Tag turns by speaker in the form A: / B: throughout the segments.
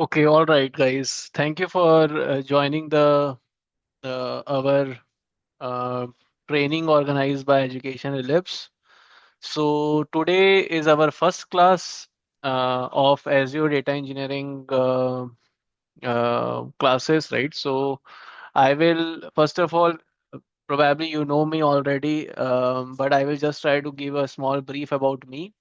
A: Okay, all right, guys. Thank you for joining our uh, training organized by Education Ellipse. So today is our first class of Azure Data Engineering classes, right? So I will first of all, probably you know me already, but I will just try to give a small brief about me.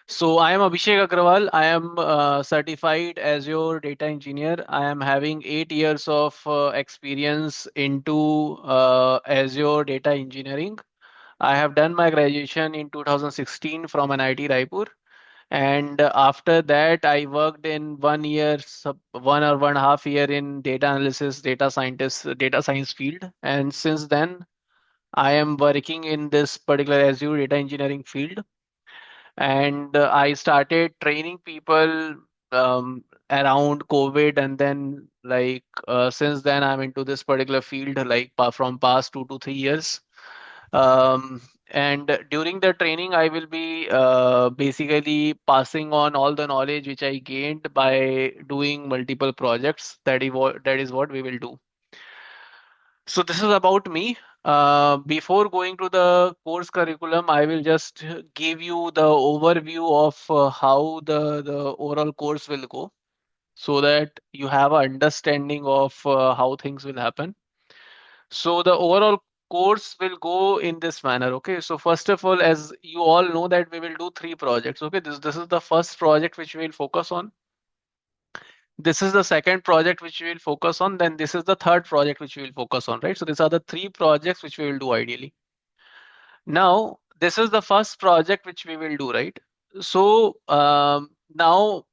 A: So I am Abhishek Agrawal. I am certified as your data engineer. I am having 8 years of experience into Azure data engineering. I have done my graduation in 2016 from NIT Raipur, and after that I worked in 1 year, 1 or 1.5 year in data analysis, data scientist, data science field, and since then I am working in this particular Azure data engineering field, and I started training people around COVID, and then since then I'm into this particular field from past 2 to 3 years. And during the training, I will be basically passing on all the knowledge which I gained by doing multiple projects. That is what we will do. So this is about me. Before going to the course curriculum, I will just give you the overview of how the overall course will go, so that you have an understanding of how things will happen. So the overall course will go in this manner. Okay. So first of all, as you all know that we will do three projects. Okay. This is the first project which we will focus on. This is the second project which we will focus on. Then this is the third project which we will focus on, right? So these are the three projects which we will do ideally. Now, this is the first project which we will do, right? So now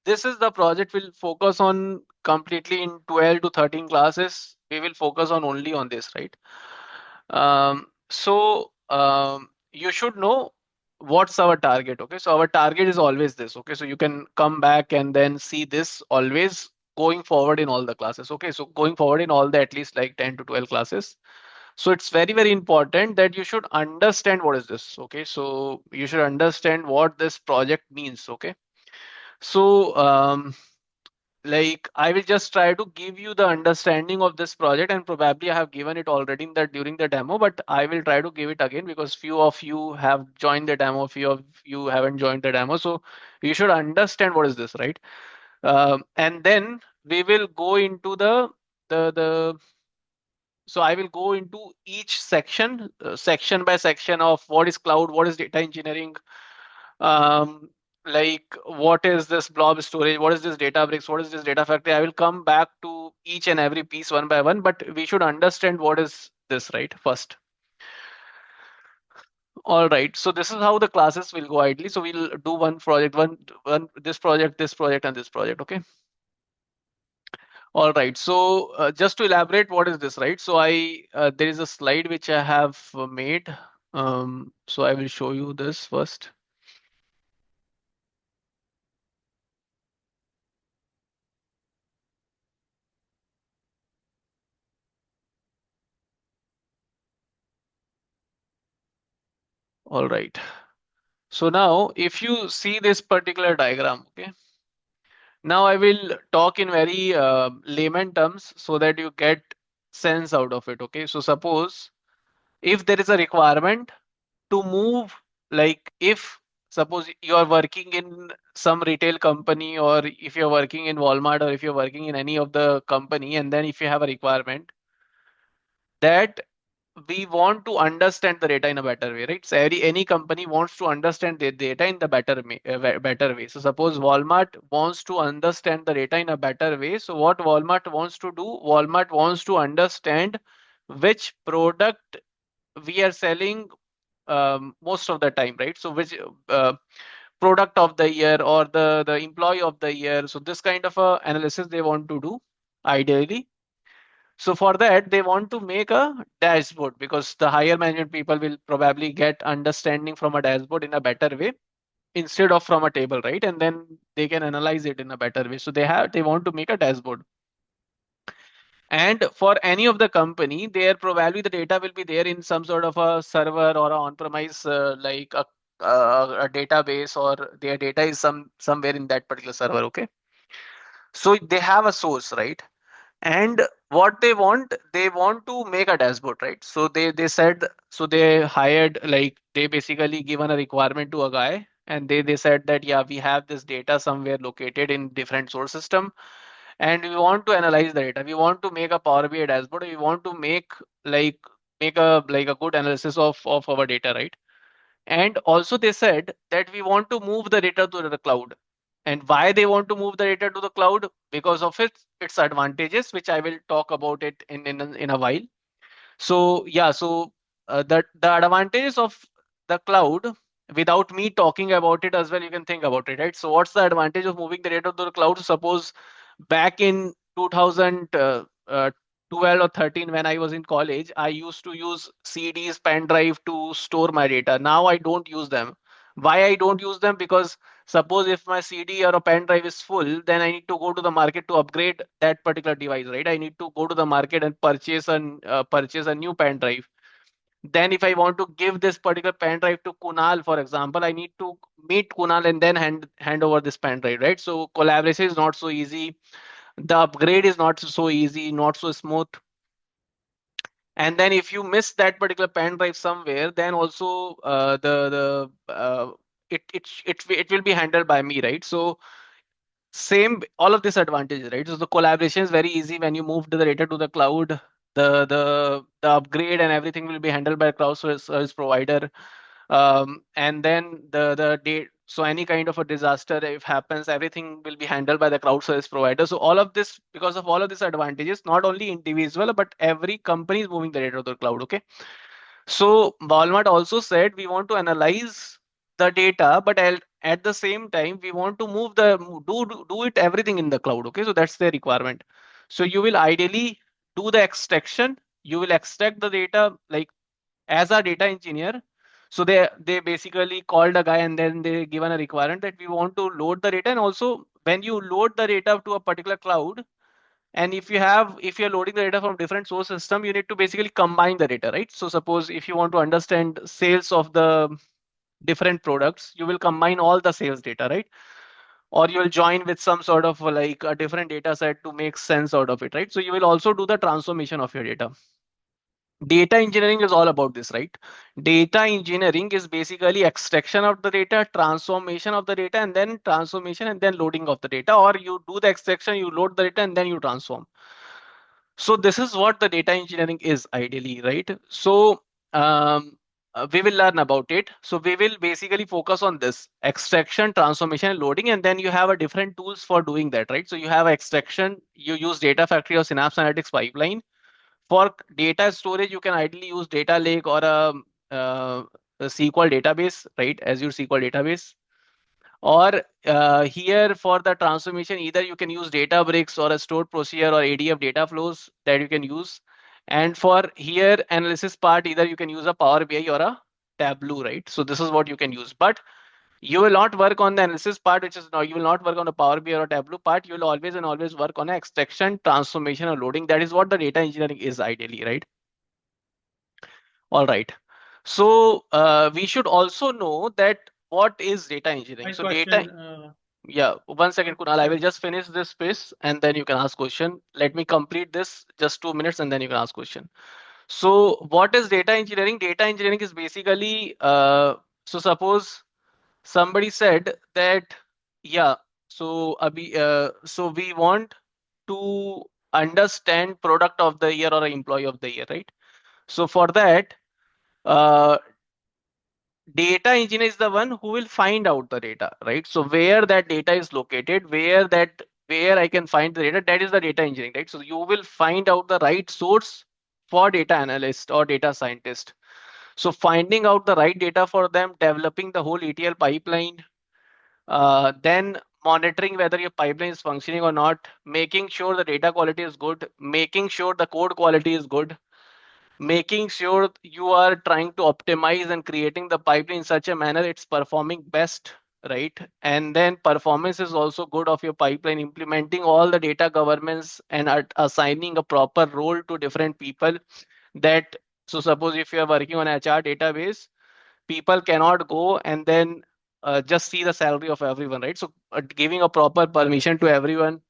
A: this is the project we'll focus on completely in 12 to 13 classes. We will focus on only on this, right? You should know what's our target. Okay, so our target is always this. Okay, so you can come back and then see this always going forward in all the classes. Okay, so going forward in all the at least like 10 to 12 classes. So it's very, very important that you should understand what is this. Okay, so you should understand what this project means. Okay, so I will just try to give you the understanding of this project, and probably I have given it already in the during the demo, but I will try to give it again because few of you have joined the demo, few of you haven't joined the demo. So you should understand what is this, right? And then we will go into the so I will go into each section, section by section of what is cloud, what is data engineering, um, what is this blob storage, what is this Databricks, what is this data factory. I will come back to each and every piece one by one, but we should understand what is this, right, first. All right, so this is how the classes will go ideally. So we'll do one project, one this project and this project. Okay. All right, so just to elaborate what is this, right? So there is a slide which I have made. So I will show you this first. All right. So now, if you see this particular diagram, okay, now I will talk in very layman terms so that you get sense out of it. Okay, so suppose if there is a requirement to move, if suppose you are working in some retail company, or if you're working in Walmart, or if you're working in any of the company, and then if you have a requirement that we want to understand the data in a better way, right? So any company wants to understand the data in the better way. So suppose Walmart wants to understand the data in a better way. So what Walmart wants to do, Walmart wants to understand which product we are selling most of the time, right? So which product of the year, or the employee of the year. So this kind of a analysis they want to do ideally. So for that, they want to make a dashboard, because the higher management people will probably get understanding from a dashboard in a better way instead of from a table, right? And then they can analyze it in a better way. So they want to make a dashboard. And for any of the company, there probably the data will be there in some sort of a server or a on-premise, a database, or their data is somewhere in that particular server. Okay. So they have a source, right? And what they want to make a dashboard, right? So they said, so they hired, like they basically given a requirement to a guy, and they said that yeah, we have this data somewhere located in different source system, and we want to analyze the data. We want to make a Power BI dashboard. We want to like make a good analysis of our data, right? And also they said that we want to move the data to the cloud. And why they want to move the data to the cloud? Because of its advantages, which I will talk about it in a while. So yeah, so the advantages of the cloud, without me talking about it as well, you can think about it, right? So what's the advantage of moving the data to the cloud? Suppose back in 2012 or 13, when I was in college, I used to use CDs, pen drive to store my data. Now I don't use them. Why I don't use them? Because suppose if my CD or a pen drive is full, then I need to go to the market to upgrade that particular device, right? I need to go to the market and purchase a new pen drive. Then if I want to give this particular pen drive to Kunal, for example, I need to meet Kunal and then hand over this pen drive, right? So collaboration is not so easy. The upgrade is not so easy, not so smooth. And then if you miss that particular pen drive somewhere, then also it will be handled by me, right? So same, all of this advantage, right? So the collaboration is very easy when you move the data to the cloud. The upgrade and everything will be handled by a cloud service provider. And then the date, so any kind of a disaster if happens, everything will be handled by the cloud service provider. So all of this, because of all of these advantages, not only individual but every company is moving the data to the cloud. Okay. So Walmart also said we want to analyze the data, but at the same time we want to move the do it everything in the cloud. Okay, so that's the requirement. So you will ideally do the extraction. You will extract the data like as a data engineer. So they basically called a guy and then they given a requirement that we want to load the data, and also when you load the data to a particular cloud, and if you're loading the data from different source system, you need to basically combine the data, right? So suppose if you want to understand sales of the different products, you will combine all the sales data, right? Or you will join with some sort of like a different data set to make sense out of it, right? So you will also do the transformation of your data. Data engineering is all about this, right? Data engineering is basically extraction of the data, transformation of the data, and then transformation and then loading of the data. Or you do the extraction, you load the data, and then you transform. So this is what the data engineering is ideally, right? So we will learn about it. So we will basically focus on this extraction, transformation, and loading, and then you have a different tools for doing that, right? So you have extraction, you use Data Factory or Synapse Analytics pipeline. For data storage, you can ideally use Data Lake or uh, a SQL database, right? Azure SQL database. Or here for the transformation, either you can use Databricks or a stored procedure or ADF data flows that you can use. And for here analysis part, either you can use a Power BI or a Tableau, right? So this is what you can use. But you will not work on the analysis part, which is no, you will not work on the Power BI or Tableau part. You will always and always work on extraction, transformation, or loading. That is what the data engineering is ideally, right? All right. So we should also know that what is data engineering.
B: My
A: So data.
B: question,
A: Yeah, one second, Kunal. I
B: sure.
A: will just finish this space and then you can ask question. Let me complete this just 2 minutes and then you can ask question. So what is data engineering? Data engineering is basically, so suppose somebody said that, yeah, so we want to understand product of the year or employee of the year, right? So for that, uh, data engineer is the one who will find out the data, right? So where that data is located, where I can find the data, that is the data engineering, right? So you will find out the right source for data analyst or data scientist. So finding out the right data for them, developing the whole ETL pipeline, then monitoring whether your pipeline is functioning or not, making sure the data quality is good, making sure the code quality is good, making sure you are trying to optimize and creating the pipeline in such a manner it's performing best, right? And then performance is also good of your pipeline, implementing all the data governance and assigning a proper role to different people. That, so suppose if you are working on HR database, people cannot go and then just see the salary of everyone, right? So giving a proper permission to everyone,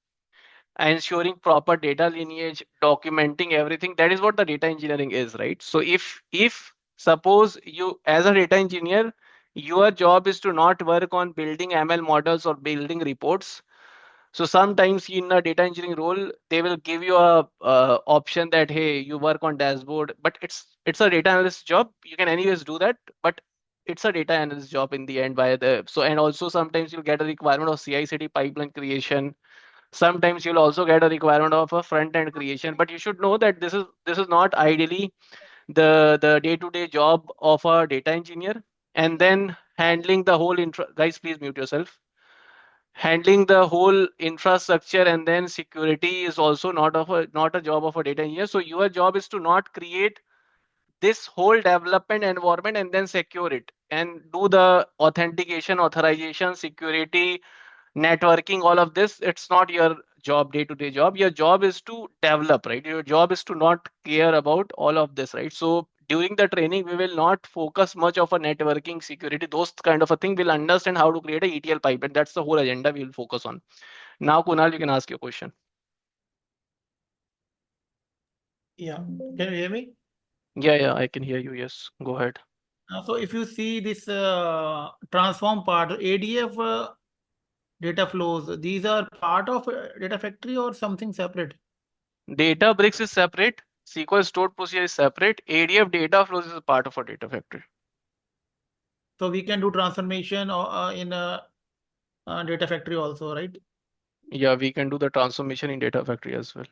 A: ensuring proper data lineage, documenting everything. That is what the data engineering is, right? So if suppose you as a data engineer, your job is to not work on building ML models or building reports. So sometimes in a data engineering role, they will give you a option that hey, you work on dashboard, but it's a data analyst job. You can anyways do that, but it's a data analyst job in the end by the so and also sometimes you'll get a requirement of CI/CD pipeline creation. Sometimes you'll also get a requirement of a front end creation, but you should know that this is not ideally the day-to-day job of a data engineer. And then handling the whole guys, please mute yourself. Handling the whole infrastructure and then security is also not a job of a data engineer. So your job is to not create this whole development environment and then secure it and do the authentication, authorization, security, networking, all of this. It's not your job, day-to-day job. Your job is to develop, right? Your job is to not care about all of this, right? So during the training, we will not focus much of a networking, security, those kind of a thing. We'll understand how to create a ETL pipeline. That's the whole agenda we will focus on. Now, Kunal, you can ask your question.
B: Yeah. Can you hear me?
A: Yeah, I can hear you. Yes, go ahead.
B: So if you see this transform part, ADF data flows, these are part of data factory or something separate?
A: Databricks is separate. SQL stored procedure is separate. ADF data flows is a part of a data factory.
B: So we can do transformation in data factory also, right?
A: Yeah, we can do the transformation in data factory as well.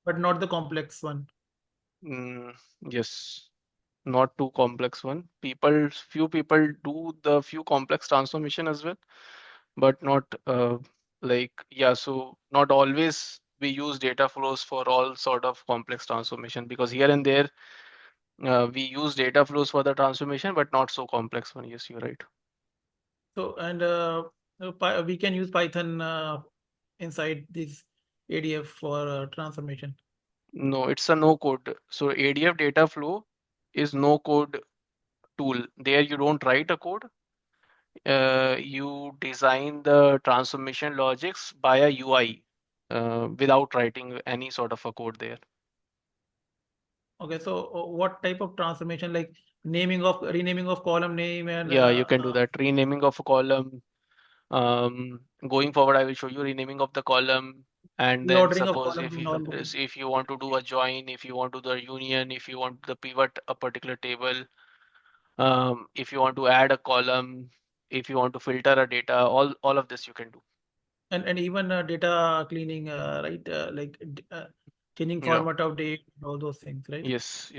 B: But not the complex one.
A: Mm, yes. Not too complex one. Few people do the few complex transformation as well, but not like, yeah, so not always we use data flows for all sort of complex transformation, because here and there we use data flows for the transformation, but not so complex one. Yes, you're right.
B: So and we can use Python inside this ADF for transformation.
A: No, it's a no code. So ADF data flow is no code tool. There you don't write a code. You design the transformation logics by a UI without writing any sort of a code there.
B: Okay, so what type of transformation, like renaming of column name and
A: Yeah, you can do that. Renaming of a column. Going forward, I will show you renaming of the column. And then
B: reordering of
A: suppose
B: columns and all those.
A: if you want to do a join, if you want to do a union, if you want to pivot a particular table, if you want to add a column, if you want to filter a data, all of this you can do.
B: And even data cleaning, right? Changing
A: Yeah.
B: format of date, all those things, right?
A: Yes.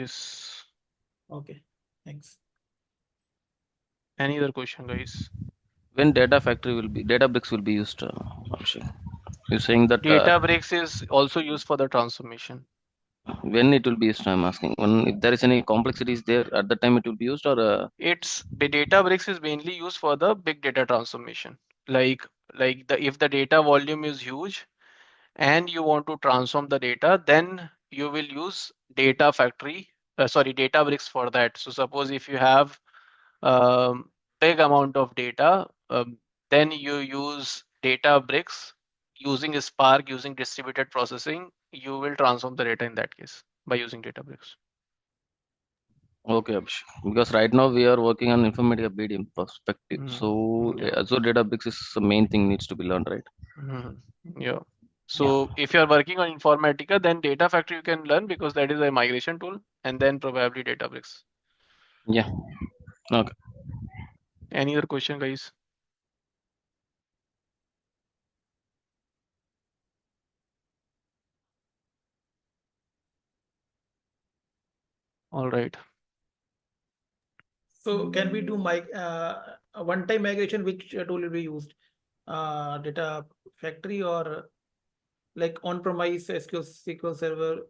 B: Okay, thanks.
A: Any other question, guys?
C: When data factory will be Databricks will be used, Abhishek? You're saying that
A: Databricks is also used for the transformation.
C: when it will be used, I'm asking. When if there is any complexities there, at the time it will be used, or
A: The Databricks is mainly used for the big data transformation. Like the if the data volume is huge and you want to transform the data, then you will use data factory, sorry, Databricks for that. So suppose if you have big amount of data, then you use Databricks using Spark, using distributed processing. You will transform the data in that case by using Databricks.
C: okay, Abhishek. Because right now we are working on Informatica BDM perspective. So
A: Yeah.
C: Azure Databricks is the main thing needs to be learned, right?
A: Mhm. Yeah.
B: Yeah.
A: So if you are working on Informatica, then Data Factory you can learn because that is a migration tool, and then probably Databricks.
C: Yeah. Okay.
A: Any other question, guys? All right.
B: So can we do a one-time migration? Which tool will be used? Data factory or like on-premise SQL Server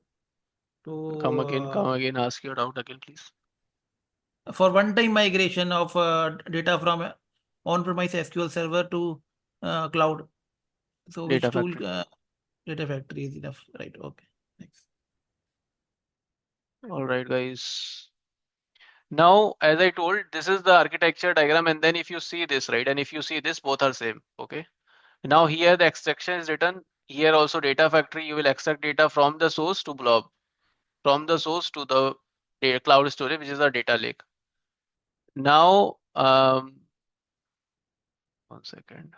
A: Come
B: to
A: again, come again. Ask your doubt again, please.
B: for one-time migration of data from on-premise SQL Server to cloud. So which
A: Data
B: tool?
A: Factory.
B: Data factory is enough, right? Okay, thanks.
A: All right, guys. Now, as I told, this is the architecture diagram, and then if you see this, right, and if you see this, both are same. Okay. Now here the extraction is written Here also data factory, you will extract data from the source to blob, from the source to the cloud storage, which is a data lake. Now, 1 second.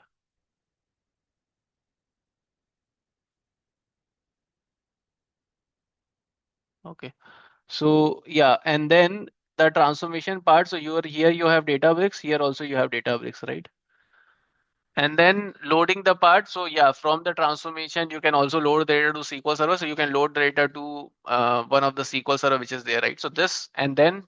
A: Okay. So yeah, and then the transformation part. So here you have Databricks, here also you have Databricks, right? And then loading the part. So yeah, from the transformation, you can also load the data to SQL Server. So you can load the data to one of the SQL Server which is there, right? So this, and then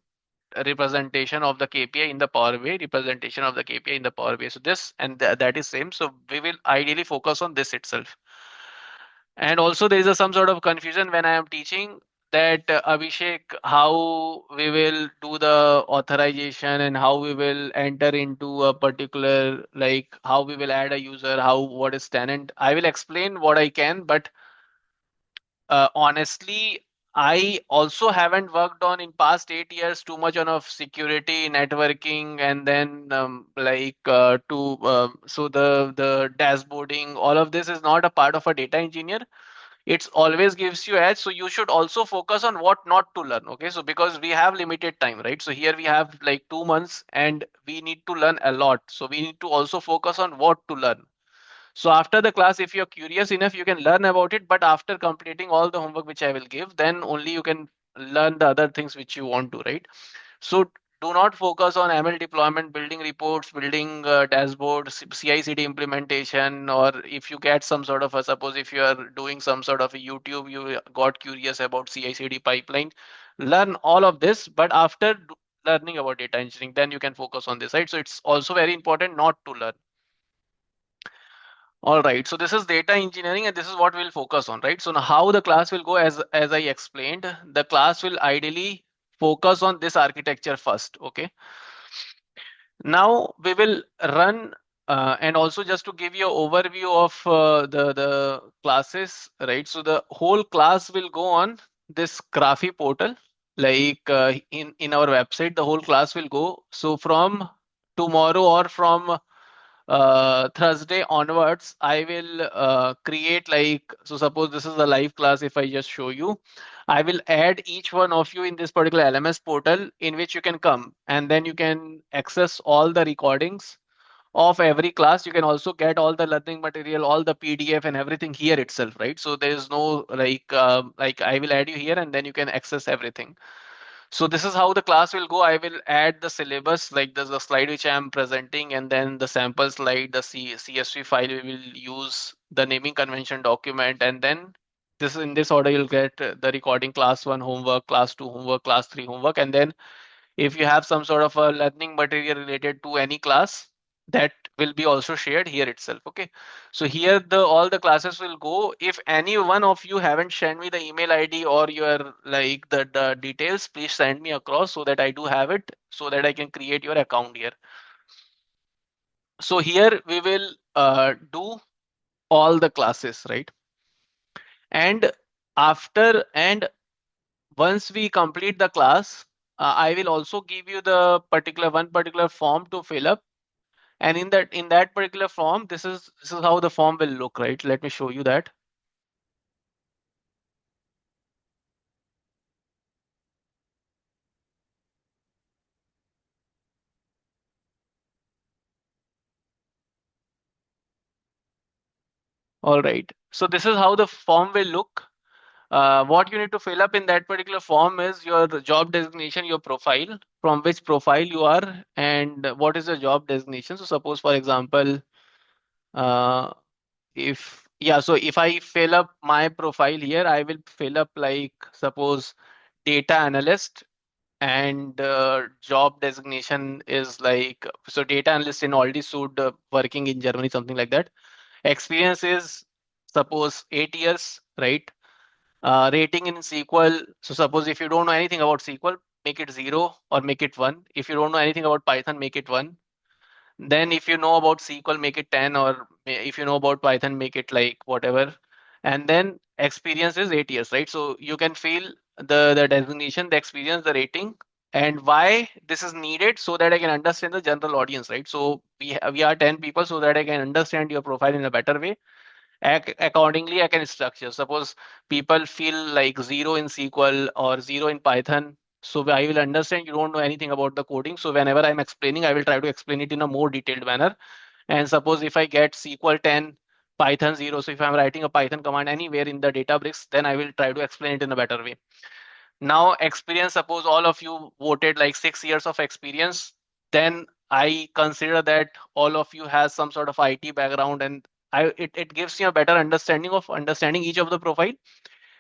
A: a representation of the KPI in the Power BI, representation of the KPI in the Power BI. So this and that is same. So we will ideally focus on this itself. And also there is some sort of confusion when I am teaching that Abhishek, how we will do the authorization and how we will enter into a particular, like how we will add a user, how what is tenant. I will explain what I can, but honestly, I also haven't worked on in past 8 years too much on of security, networking, and then so the dashboarding. All of this is not a part of a data engineer. It's always gives you edge, so you should also focus on what not to learn. Okay, so because we have limited time, right? So here we have like 2 months and we need to learn a lot, so we need to also focus on what to learn. So after the class, if you're curious enough, you can learn about it, but after completing all the homework which I will give, then only you can learn the other things which you want to, right? So do not focus on ML deployment, building reports, building dashboards, CI/CD implementation, or if you get some sort of a, suppose if you are doing some sort of a YouTube, you got curious about CI/CD pipeline, learn all of this, but after learning about data engineering, then you can focus on this, right? So it's also very important not to learn. All right, so this is data engineering and this is what we'll focus on, right? So now how the class will go, as I explained, the class will ideally focus on this architecture first, okay? Now we will run and also just to give you an overview of the classes, right? So the whole class will go on this Graphy portal, like in our website, the whole class will go. So from tomorrow or from Thursday onwards, I will create like, so suppose this is a live class. If I just show you, I will add each one of you in this particular LMS portal in which you can come and then you can access all the recordings of every class. You can also get all the learning material, all the PDF and everything here itself, right? So there is no like I will add you here and then you can access everything. So this is how the class will go. I will add the syllabus, like there's a slide which I am presenting, and then the sample slide, the CSV file we will use, the naming convention document, and then this in this order you'll get the recording class 1 homework, class 2 homework, class 3 homework, and then if you have some sort of a learning material related to any class, that will be also shared here itself. Okay, so here the all the classes will go. If any one of you haven't sent me the email ID or your like the details, please send me across so that I do have it, so that I can create your account here. So here we will do all the classes, right? And after and once we complete the class, I will also give you the one particular form to fill up. And in that particular form, this is how the form will look, right? Let me show you that. All right. So this is how the form will look. What you need to fill up in that particular form is your job designation, your profile, from which profile you are, and what is the job designation. So suppose, for example, uh, so if I fill up my profile here, I will fill up like suppose data analyst, and job designation is like, so data analyst in already suit working in Germany, something like that. Experience is suppose 8 years, right? Rating in SQL. So suppose if you don't know anything about SQL, make it 0 or make it 1. If you don't know anything about Python, make it 1. Then if you know about SQL, make it 10, or if you know about Python, make it like whatever. And then experience is 8 years, right? So you can feel the designation, the experience, the rating, and why this is needed, so that I can understand the general audience, right? So we are 10 people, so that I can understand your profile in a better way. Accordingly, I can structure. Suppose people feel like 0 in SQL or 0 in Python. So I will understand you don't know anything about the coding. So whenever I'm explaining, I will try to explain it in a more detailed manner. And suppose if I get SQL 10, Python 0, so if I'm writing a Python command anywhere in the Databricks, then I will try to explain it in a better way. Now, experience, suppose all of you voted like 6 years of experience, then I consider that all of you has some sort of IT background, and it gives you a better understanding of understanding each of the profile.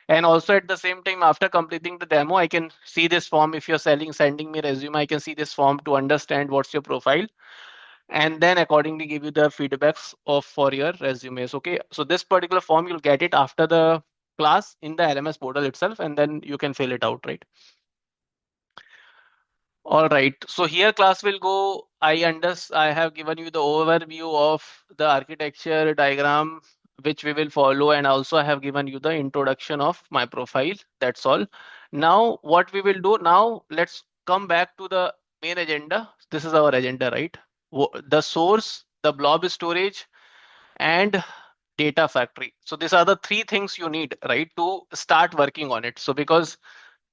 A: And also at the same time, after completing the demo, I can see this form. If you're sending me resume, I can see this form to understand what's your profile, and then accordingly give you the feedbacks of for your resumes. Okay, so this particular form you'll get it after the class in the LMS portal itself, and then you can fill it out, right? All right, so here class will go. I have given you the overview of the architecture diagram which we will follow, and also I have given you the introduction of my profile. That's all. Now what we will do now, let's come back to the main agenda. This is our agenda, right? The source, the blob storage, and data factory. So these are the three things you need, right, to start working on it. So because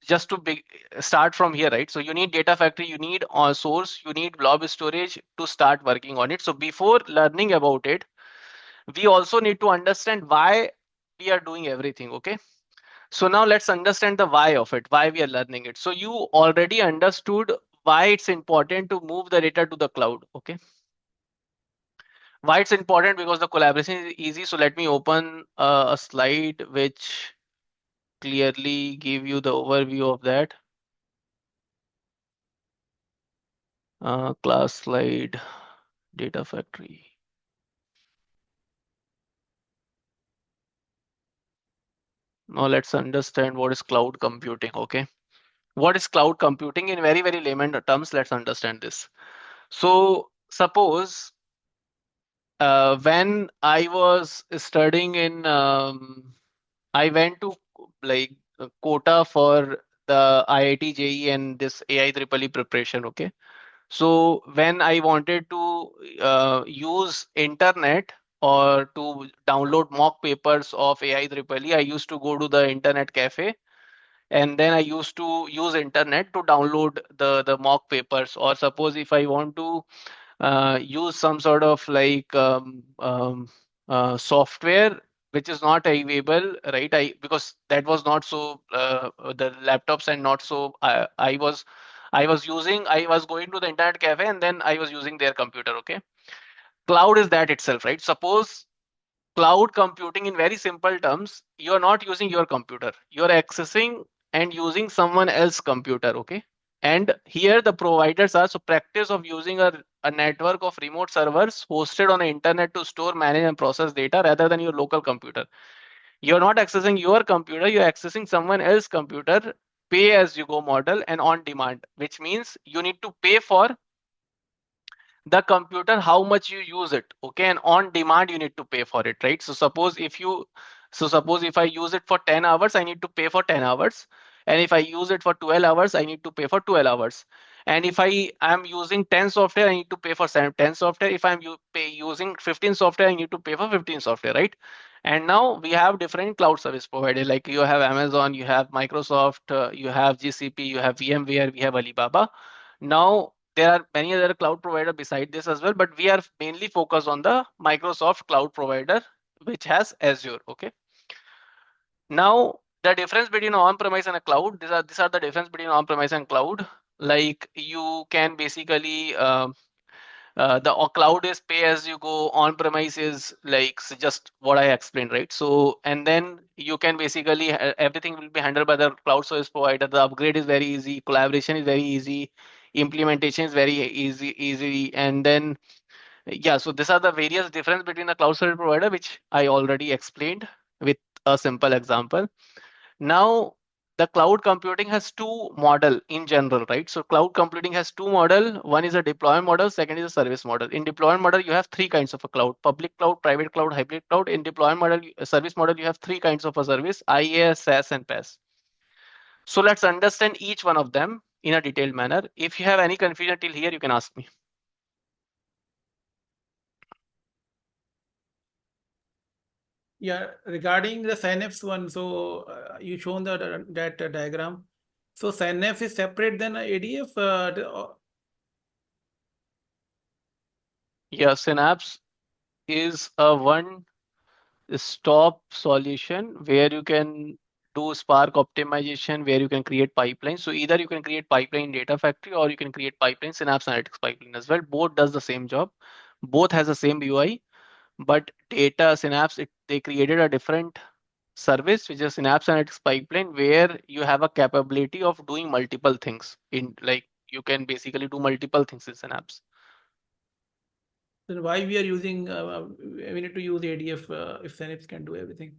A: just to start from here, right? So you need data factory, you need source, you need blob storage to start working on it. So before learning about it, we also need to understand why we are doing everything. Okay. So now let's understand the why of it, why we are learning it. So you already understood why it's important to move the data to the cloud. Okay. Why it's important? Because the collaboration is easy. So let me open a slide which clearly give you the overview of that. Class slide, data factory. Now let's understand what is cloud computing. Okay. What is cloud computing in very, very layman terms? Let's understand this. So suppose when I was studying in, I went to like quota for the IIT JEE and this AI Triple E preparation. Okay. So when I wanted to use internet or to download mock papers of AI Triple E, I used to go to the internet cafe, and then I used to use internet to download the mock papers. Or suppose if I want to use some sort of like software which is not available, right? Because that was not so the laptops and not so I was going to the internet cafe and then I was using their computer. Okay, cloud is that itself, right? Suppose cloud computing in very simple terms, you are not using your computer, you are accessing and using someone else's computer. Okay, and here the providers are, so practice of using a network of remote servers hosted on the internet to store, manage and process data rather than your local computer. You're not accessing your computer, you're accessing someone else's computer, pay as you go model and on demand, which means you need to pay for the computer how much you use it. Okay, and on demand you need to pay for it, right? So suppose if I use it for 10 hours, I need to pay for 10 hours, and if I use it for 12 hours, I need to pay for 12 hours. And if I am using 10 software, I need to pay for 10 software. If I'm using 15 software, I need to pay for 15 software, right? And now we have different cloud service providers, like you have Amazon, you have Microsoft, you have GCP, you have VMware, we have Alibaba. Now there are many other cloud provider beside this as well, but we are mainly focused on the Microsoft cloud provider, which has Azure. Okay. Now the difference between on-premise and a cloud, these are the difference between on-premise and cloud. Like you can basically the cloud is pay as you go, on-premise is like just what I explained, right? So and then you can basically everything will be handled by the cloud service provider. The upgrade is very easy, collaboration is very easy, implementation is very easy, and then yeah. So these are the various difference between the cloud service provider, which I already explained with a simple example. Now, the cloud computing has two model in general, right? So cloud computing has two model. One is a deployment model, second is a service model. In deployment model, you have three kinds of a cloud: public cloud, private cloud, hybrid cloud. In deployment model, service model, you have three kinds of a service: IaaS, SaaS, and PaaS. So let's understand each one of them in a detailed manner. If you have any confusion till here, you can ask me.
B: Yeah, regarding the synapse one, so you shown that diagram. So synapse is separate than ADF.
A: Yeah, Synapse is a one stop solution where you can do Spark optimization, where you can create pipelines. So either you can create pipeline data factory or you can create pipeline Synapse Analytics pipeline as well. Both does the same job. Both has the same UI, but data Synapse, they created a different service, which is Synapse Analytics pipeline, where you have a capability of doing multiple things in like you can basically do multiple things in Synapse.
B: Then why we are using? We need to use ADF if synapse can do everything.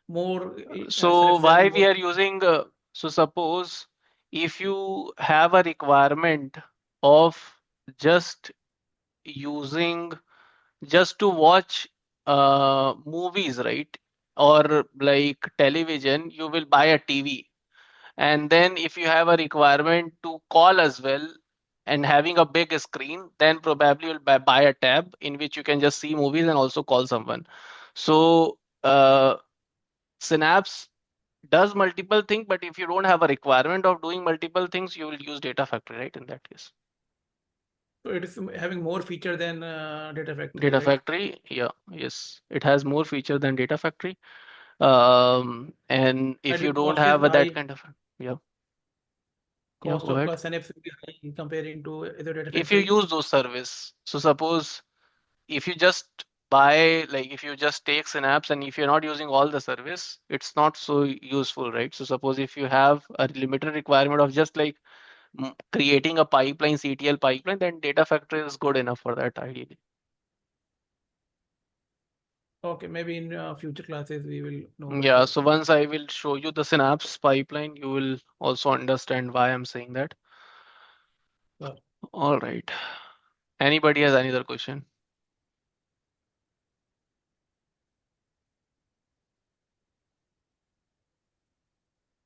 B: More
A: So
B: synapse is having
A: why we
B: more.
A: are using, so suppose if you have a requirement of just using, just to watch movies, right? Or like television, you will buy a TV. And then if you have a requirement to call as well and having a big screen, then probably you'll buy a tab in which you can just see movies and also call someone. So Synapse does multiple things, but if you don't have a requirement of doing multiple things, you will use data factory, right? In that case,
B: So it is having more feature than data factory,
A: data
B: right?
A: factory, yeah, yes, it has more feature than data factory. And if
B: And
A: you
B: the
A: don't
B: cost is
A: have that
B: high.
A: kind of, yeah, yeah,
B: Cost
A: go
B: of
A: ahead.
B: synapse will be high comparing to the data
A: If you
B: factory.
A: use those service, so suppose if you just buy, like if you just take Synapse and if you're not using all the service, it's not so useful, right? So suppose if you have a limited requirement of just like creating a pipeline, CTL pipeline, then data factory is good enough for that ideally.
B: Okay, maybe in future classes we will know
A: Yeah,
B: better.
A: so once I will show you the Synapse pipeline, you will also understand why I'm saying that.
B: Yeah.
A: All right. Anybody has any other question?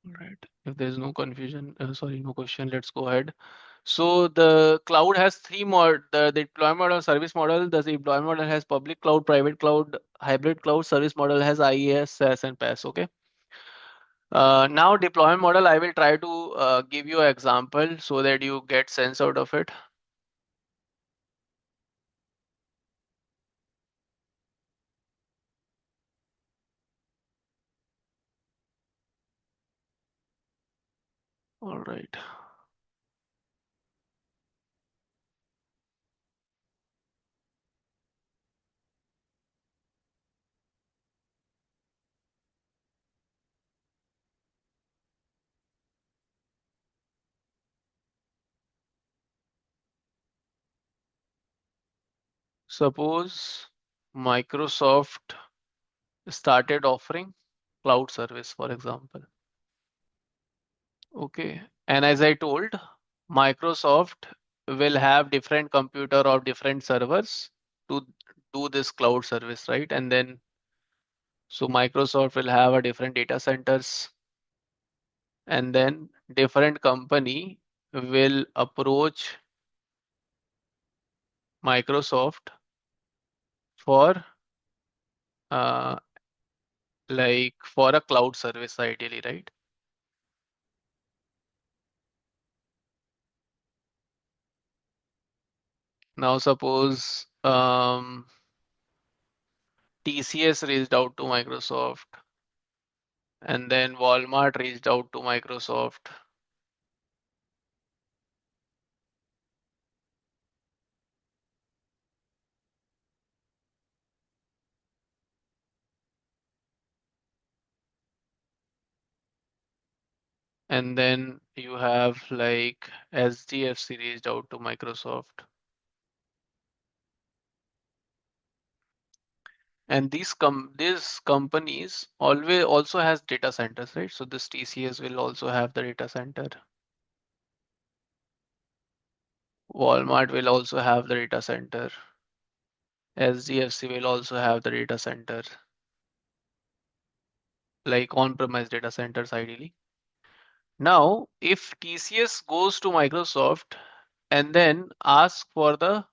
A: All right. If there's no confusion, sorry, no question, let's go ahead. So the cloud has three mod, the deployment model, service model. The deployment model has public cloud, private cloud, hybrid cloud. Service model has IaaS, SaaS, and PaaS. Okay. Now deployment model, I will try to give you an example so that you get sense out of it. All right. Suppose Microsoft started offering cloud service, for example. Okay. And as I told, Microsoft will have different computer or different servers to do this cloud service, right? And then so Microsoft will have a different data centers, and then different company will approach Microsoft for uh, like for a cloud service ideally, right? Now suppose TCS reached out to Microsoft and then Walmart reached out to Microsoft. And then you have like SDFC reached out to Microsoft. And these companies always also has data centers, right? So this TCS will also have the data center. Walmart will also have the data center. SDFC will also have the data center, like on-premise data centers ideally. Now, if TCS goes to Microsoft and then ask for the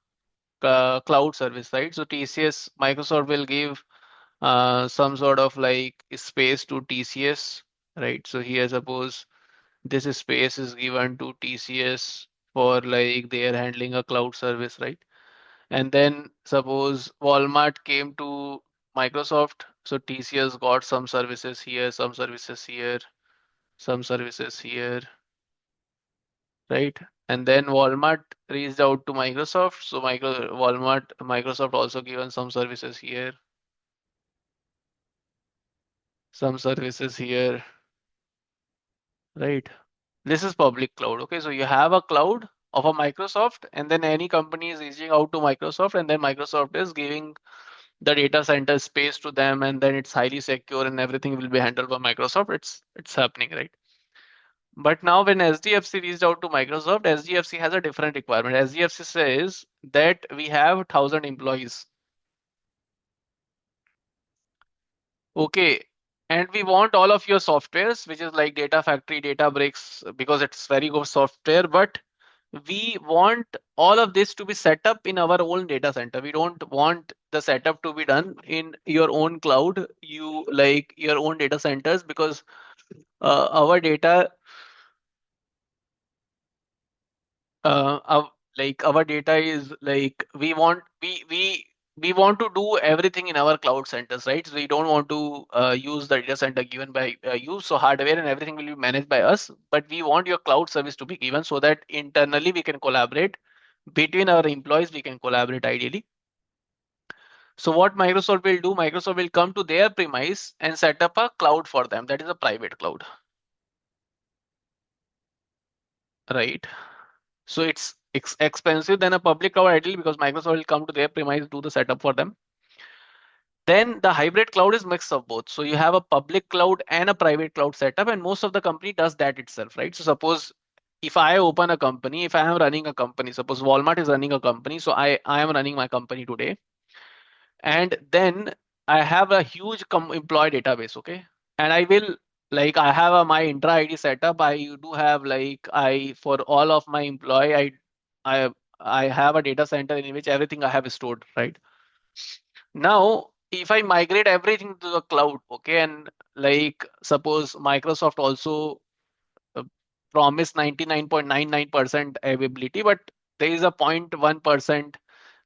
A: cloud service, right? So TCS, Microsoft will give some sort of like space to TCS, right? So here suppose this space is given to TCS for like they are handling a cloud service, right? And then suppose Walmart came to Microsoft, so TCS got some services here, some services here, some services here, right? And then Walmart reached out to Microsoft, so Microsoft also given some services here, some services here, right? This is public cloud. Okay, so you have a cloud of a Microsoft, and then any company is reaching out to Microsoft, and then Microsoft is giving the data center space to them, and then it's highly secure and everything will be handled by Microsoft. It's happening, right? But now when SDFC reached out to Microsoft, SDFC has a different requirement. SDFC says that we have 1,000 employees. Okay. And we want all of your softwares, which is like Data Factory, Databricks, because it's very good software, but we want all of this to be set up in our own data center. We don't want the setup to be done in your own cloud, you like your own data centers, because our data our data is like we want to do everything in our cloud centers, right? So we don't want to use the data center given by you, so hardware and everything will be managed by us, but we want your cloud service to be given so that internally we can collaborate between our employees, we can collaborate ideally. So what Microsoft will do, Microsoft will come to their premise and set up a cloud for them, that is a private cloud, right? So it's expensive than a public cloud ideally, because Microsoft will come to their premise, do the setup for them. Then the hybrid cloud is mix of both. So you have a public cloud and a private cloud setup, and most of the company does that itself, right? So suppose if I open a company, if I am running a company, suppose Walmart is running a company, so I am running my company today, and then I have a huge employee database, okay? And I will like I have my intra ID setup. I do have like I for all of my employee, I I have a data center in which everything I have stored, right? Now, if I migrate everything to the cloud, okay, and like suppose Microsoft also uh, promise 99.99% availability, but there is a 0.1%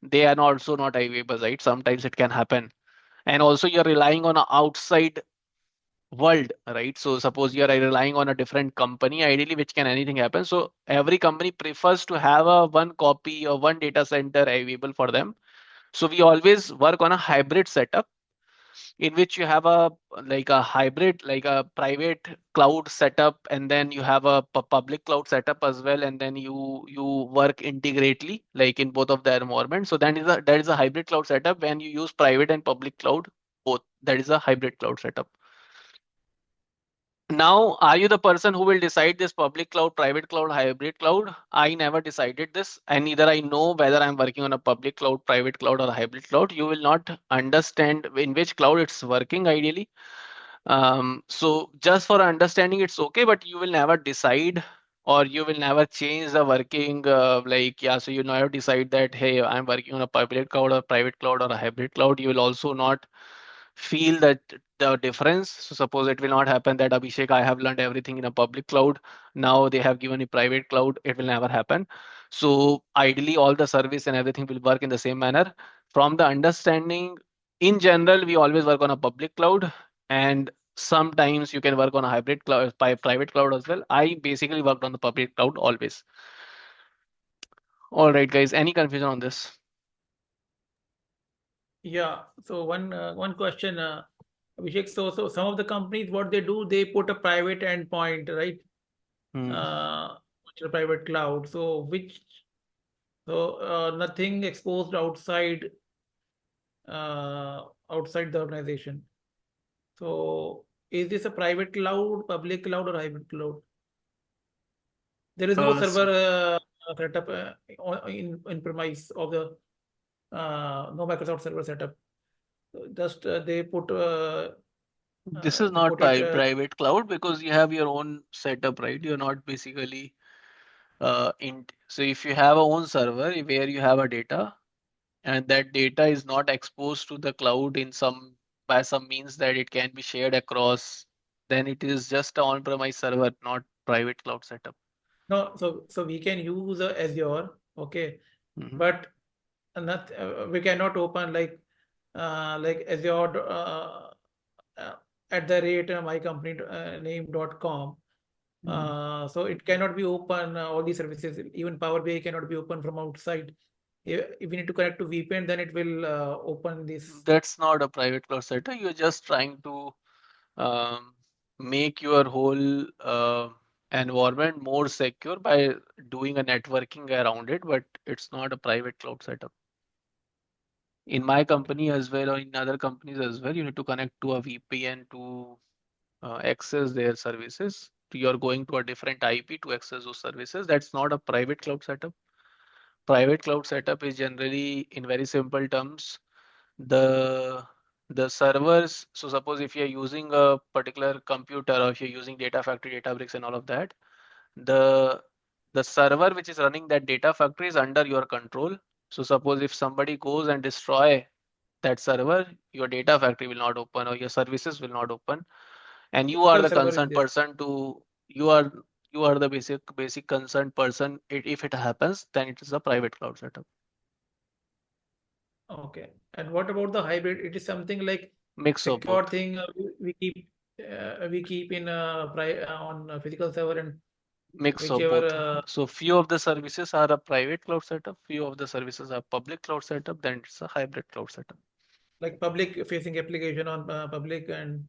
A: they are also not available, right? Sometimes it can happen. And also you're relying on an outside world, right? So suppose you are relying on a different company, ideally, which can anything happen. So every company prefers to have a one copy or one data center available for them. So we always work on a hybrid setup in which you have a like a hybrid, like a private cloud setup, and then you have a public cloud setup as well, and then you work integrately like in both of the environments. So that is a hybrid cloud setup when you use private and public cloud both. That is a hybrid cloud setup. Now, are you the person who will decide this public cloud, private cloud, hybrid cloud? I never decided this, and neither I know whether I'm working on a public cloud, private cloud, or a hybrid cloud. You will not understand in which cloud it's working ideally. So just for understanding, it's okay, but you will never decide or you will never change the working yeah, so you never decide that, hey, I'm working on a public cloud or private cloud or a hybrid cloud. You will also not feel that the difference. So suppose it will not happen that Abhishek, I have learned everything in a public cloud. Now they have given a private cloud. It will never happen. So ideally, all the service and everything will work in the same manner. From the understanding, in general, we always work on a public cloud, and sometimes you can work on a hybrid cloud, private cloud as well. I basically worked on the public cloud always. All right, guys. Any confusion on this?
B: Yeah. So one question, Abhishek. So some of the companies, what they do, they put a private endpoint, right?
A: Hmm.
B: Which is a private cloud. Nothing exposed outside the organization. So is this a private cloud, public cloud, or hybrid cloud? There is no
A: So
B: server setup in premise of the no Microsoft server setup. Just
A: this is
B: they
A: not
B: put it.
A: private cloud because you have your own setup, right? You're not basically in. So if you have a own server where you have a data and that data is not exposed to the cloud in some by some means that it can be shared across, then it is just an on-premise server, not private cloud setup.
B: No, so we can use Azure, okay,
A: Mhm.
B: but not we cannot open like Azure uh, at the rate my company name.com.
A: Mhm.
B: So it cannot be open all these services. Even Power BI cannot be open from outside. If we need to connect to VPN, then it will open this.
A: That's not a private cloud setup. You're just trying to um, make your whole environment more secure by doing a networking around it, but it's not a private cloud setup. In my
B: Okay.
A: company as well, or in other companies as well, you need to connect to a VPN to access their services. You're going to a different IP to access those services. That's not a private cloud setup. Private cloud setup is generally, in very simple terms, the the servers. So suppose if you're using a particular computer, or if you're using data factory, Databricks and all of that, the the server which is running that data factory is under your control. So suppose if somebody goes and destroy that server, your data factory will not open or your services will not open, and you are
B: Physical
A: the
B: server is
A: concerned
B: there.
A: person to you are you are the basic concerned person. If it happens, then it is a private cloud setup.
B: Okay. And what about the hybrid? It is something like
A: Mix of both.
B: secure thing we keep in on a physical server and
A: Mix of
B: whichever
A: both. So few of the services are a private cloud setup, few of the services are public cloud setup, then it's a hybrid cloud setup.
B: like public facing application on public and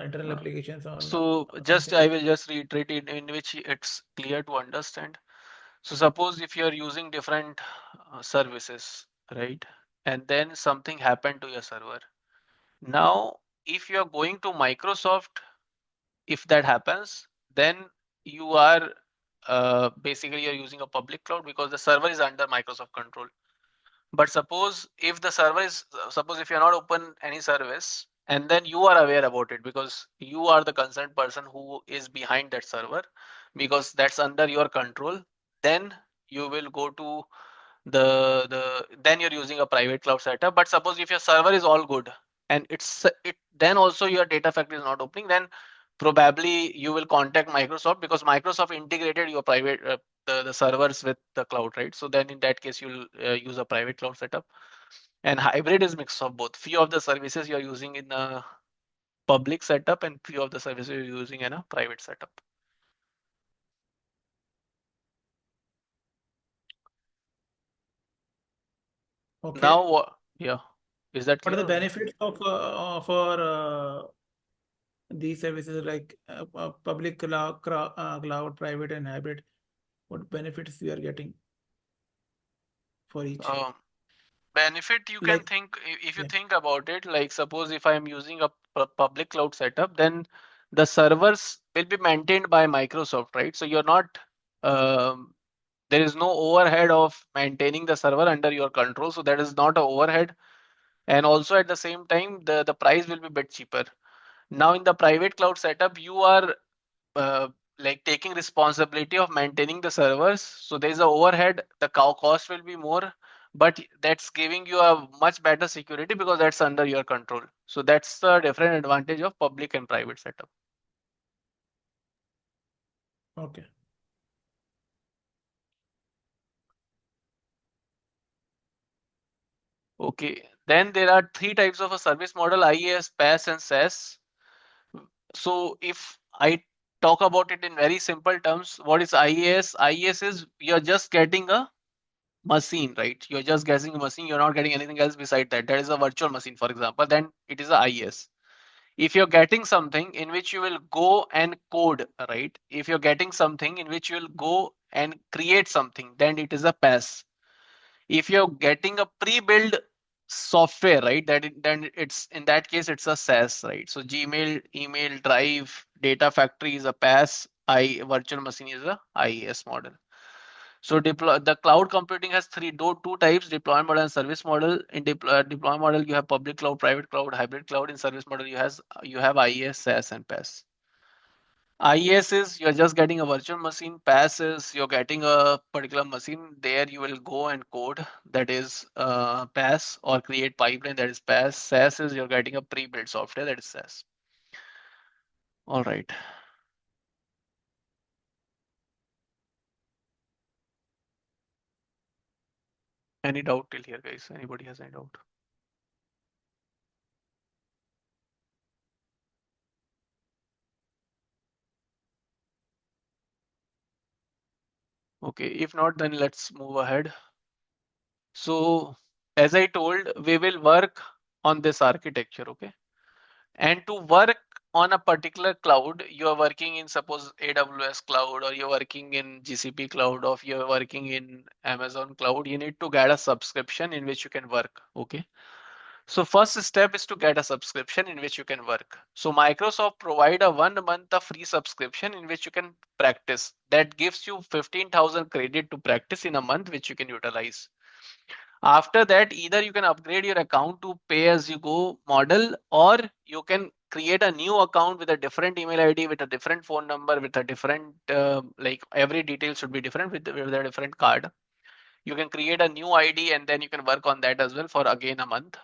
B: internal
A: Uh,
B: applications on
A: so just
B: something
A: I
B: like
A: will just reiterate in which it's clear to understand. So suppose if you're using different services, right? And then something happened to your server. Now, if you're going to Microsoft, if that happens, then you are basically you're using a public cloud because the server is under Microsoft control. But suppose if the server is, suppose if you're not open any service and then you are aware about it because you are the concerned person who is behind that server because that's under your control, then you will go to then you're using a private cloud setup. But suppose if your server is all good and it then also your data factory is not opening, then probably you will contact Microsoft because Microsoft integrated your private the servers with the cloud, right? So then in that case you'll use a private cloud setup. And hybrid is mix of both. Few of the services you're using in a public setup and few of the services you're using in a private setup.
B: okay.
A: Now yeah, is that
B: What are
A: clear
B: the
A: or no?
B: benefits of for these services like public cloud, private and hybrid? What benefits we are getting for each?
A: um, Benefit you can
B: Like,
A: think, if you
B: yeah,
A: think about it, like suppose if I am using a public cloud setup, then the servers will be maintained by Microsoft, right? So you're not um, there is no overhead of maintaining the server under your control, so that is not a overhead. And also at the same time the price will be a bit cheaper. Now in the private cloud setup you are uh, like taking responsibility of maintaining the servers, so there is a overhead, the cost will be more, but that's giving you a much better security because that's under your control. So that's the different advantage of public and private setup.
B: okay.
A: Okay, then there are three types of a service model: IaaS, PaaS and SaaS. So if I talk about it in very simple terms, what is IaaS? IaaS is you're just getting a machine, right? You're just getting a machine, you're not getting anything else beside that. That is a virtual machine, for example, then it is a IaaS. If you're getting something in which you will go and code, right? If you're getting something in which you will go and create something, then it is a PaaS. If you're getting a pre-built software, right, then it's in that case it's a SaaS, right? So Gmail, email, Drive, Data Factory is a PaaS. I virtual machine is a IaaS model. So the cloud computing has two types: deployment model and service model. In deployment model, you have public cloud, private cloud, hybrid cloud. In service model, you have IaaS, SaaS, and PaaS. IES is you're just getting a virtual machine. PaaS is you're getting a particular machine. There you will go and code, that is PaaS, or create pipeline, that is PaaS. SaaS is you're getting a pre-built software, that is SaaS. All right. Any doubt till here, guys? Anybody has any doubt? Okay, if not, then let's move ahead. So, as I told, we will work on this architecture, okay? And to work on a particular cloud, you are working in suppose AWS cloud, or you're working in GCP cloud, or you're working in Amazon cloud, you need to get a subscription in which you can work, okay? So first step is to get a subscription in which you can work. So Microsoft provide a 1 month of free subscription in which you can practice. That gives you 15,000 credit to practice in a month, which you can utilize. After that, either you can upgrade your account to pay as you go model, or you can create a new account with a different email ID, with a different phone number, with a different, like every detail should be different with a different card. You can create a new ID and then you can work on that as well for again a month.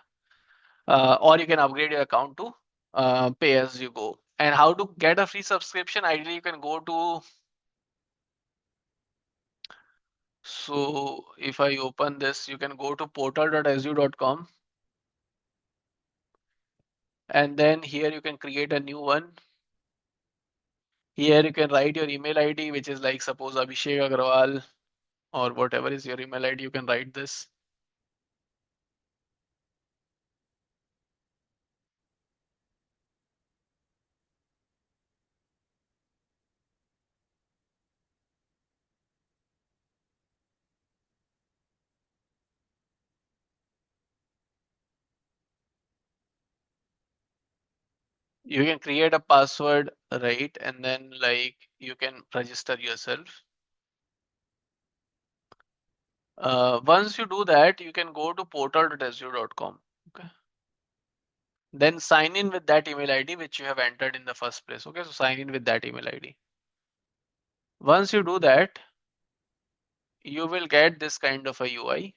A: Or you can upgrade your account to pay as you go. And how to get a free subscription? Ideally, you can go to, so if I open this, you can go to portal.azure.com, and then here you can create a new one. Here you can write your email ID, which is like suppose Abhishek Agrawal, or whatever is your email ID, you can write this. You can create a password, right? And then like you can register yourself. Once you do that, you can go to portal.azure.com. Okay. Then sign in with that email ID which you have entered in the first place. Okay, so sign in with that email ID. Once you do that, you will get this kind of a UI.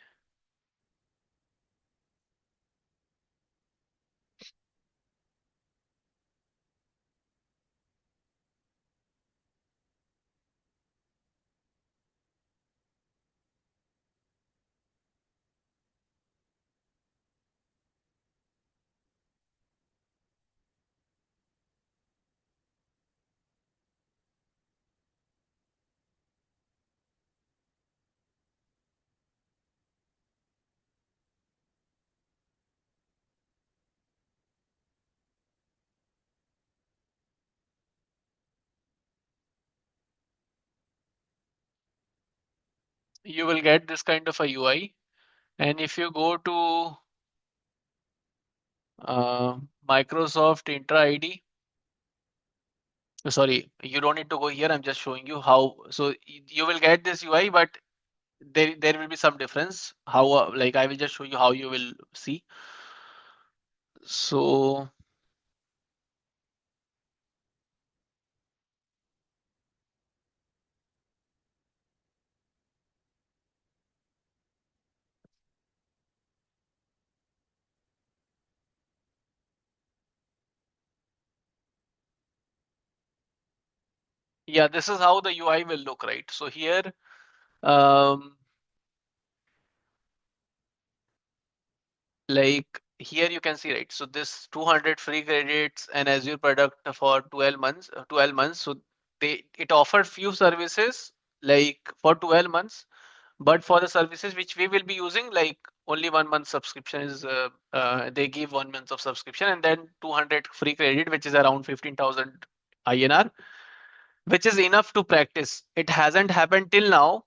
A: You will get this kind of a UI. And if you go to Microsoft Intra ID, sorry, you don't need to go here. I'm just showing you how. So you will get this UI, but there will be some difference. How like I will just show you how you will see. So yeah, this is how the UI will look, right? So here, um, like here you can see, right? So this 200 free credits and Azure product for 12 months, 12 months. So it offered few services like for 12 months, but for the services which we will be using, like only 1 month subscription is, they give 1 month of subscription, and then 200 free credit, which is around 15,000 INR, which is enough to practice. It hasn't happened till now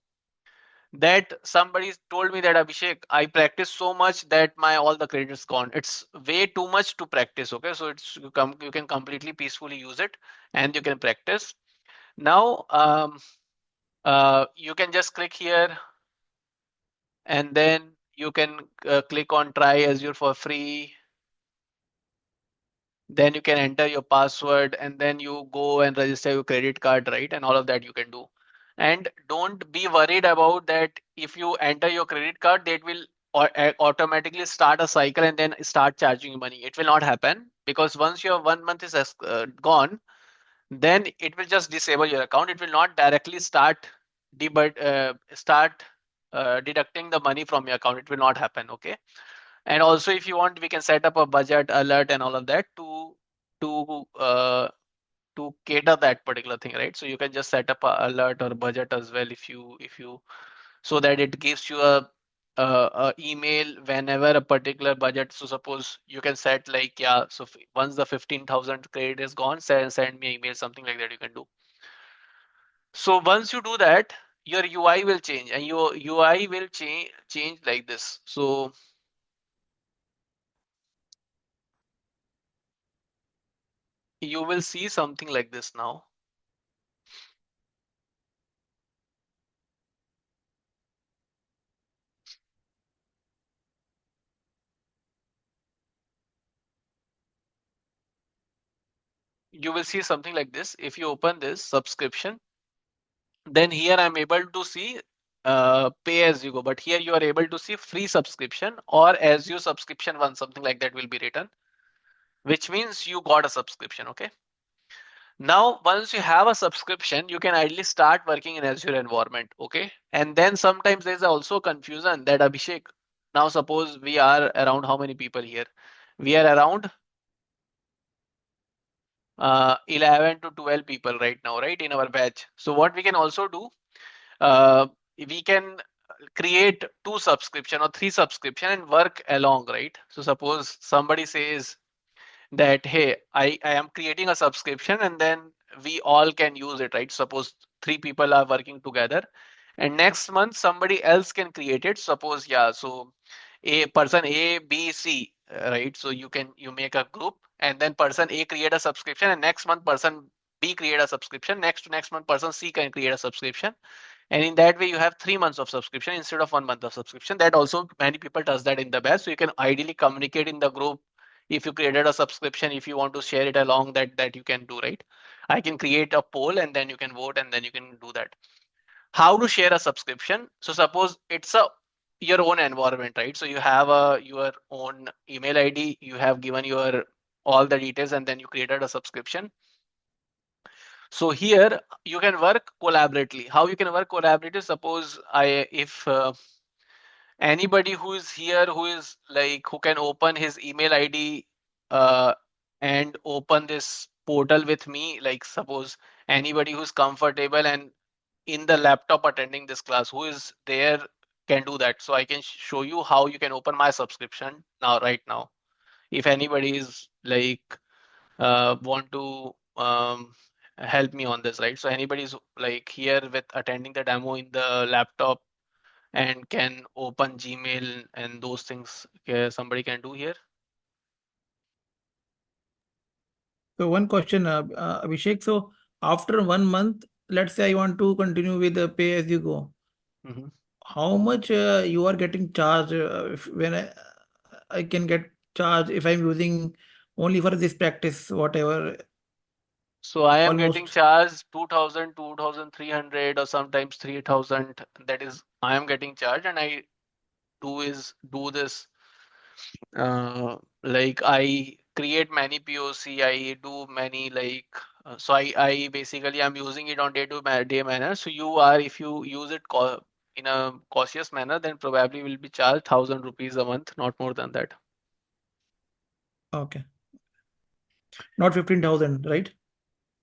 A: that somebody told me that Abhishek, I practice so much that my all the credits gone. It's way too much to practice. Okay, so it's you can completely peacefully use it and you can practice. Now you can just click here and then you can click on try Azure for free. then you can enter your password, and then you go and register your credit card, right? And all of that you can do. And don't be worried about that. If you enter your credit card, that will automatically start a cycle and then start charging you money. It will not happen, because once your 1 month is gone, then it will just disable your account. It will not directly start deducting the money from your account. It will not happen. Okay. And also, if you want, we can set up a budget alert and all of that to uh, to cater that particular thing, right? So you can just set up a alert or budget as well, if you so that it gives you a email whenever a particular budget. So suppose you can set like, yeah, so once the 15,000 credit is gone, send me an email, something like that you can do. So once you do that, your UI will change, and your UI will change like this. So you will see something like this now. You will see something like this. If you open this subscription, then here I'm able to see pay as you go, but here you are able to see free subscription or as you subscription one, something like that will be written, which means you got a subscription. Okay. Now, once you have a subscription, you can ideally start working in Azure environment. Okay. And then sometimes there's also confusion that, Abhishek, now suppose we are around how many people here? We are around 11 to 12 people right now, right, in our batch. So what we can also do, uh, we can create 2 subscription or 3 subscription and work along, right? So suppose somebody says that, hey, I am creating a subscription, and then we all can use it, right? Suppose 3 people are working together, and next month somebody else can create it. Suppose, yeah, so a person A, B, C, right? So you make a group, and then person A create a subscription, and next month person B create a subscription. Next to next month person C can create a subscription, and in that way you have 3 months of subscription instead of 1 month of subscription. That also many people does that in the batch. So you can ideally communicate in the group. If you created a subscription, if you want to share it along, that you can do, right? I can create a poll, and then you can vote, and then you can do that. How to share a subscription? So suppose it's a your own environment, right? So you have your own email ID, you have given your all the details, and then you created a subscription. So here you can work collaboratively. How you can work collaboratively? Suppose if anybody who is here, who is like, who can open his email ID uh, and open this portal with me, like suppose anybody who's comfortable and in the laptop attending this class, who is there, can do that. So I can show you how you can open my subscription now, right now. If anybody is like want to help me on this, right? So anybody's like here with attending the demo in the laptop and can open Gmail and those things, somebody can do here.
B: So one question, Abhishek. So after 1 month, let's say I want to continue with the pay as you go.
A: Mhm.
B: How much you are getting charged when I can get charged if I'm using only for this practice, whatever,
A: So I am getting
B: almost.
A: charged 2000, 2300, or sometimes 3000. That is, I am getting charged, and I do this. Like I create many POC, I do many like, so I basically I'm using it on day manner. So you are, if you use it in a cautious manner, then probably will be charged 1,000 rupees a month, not more than that.
B: Okay. Not 15,000, right?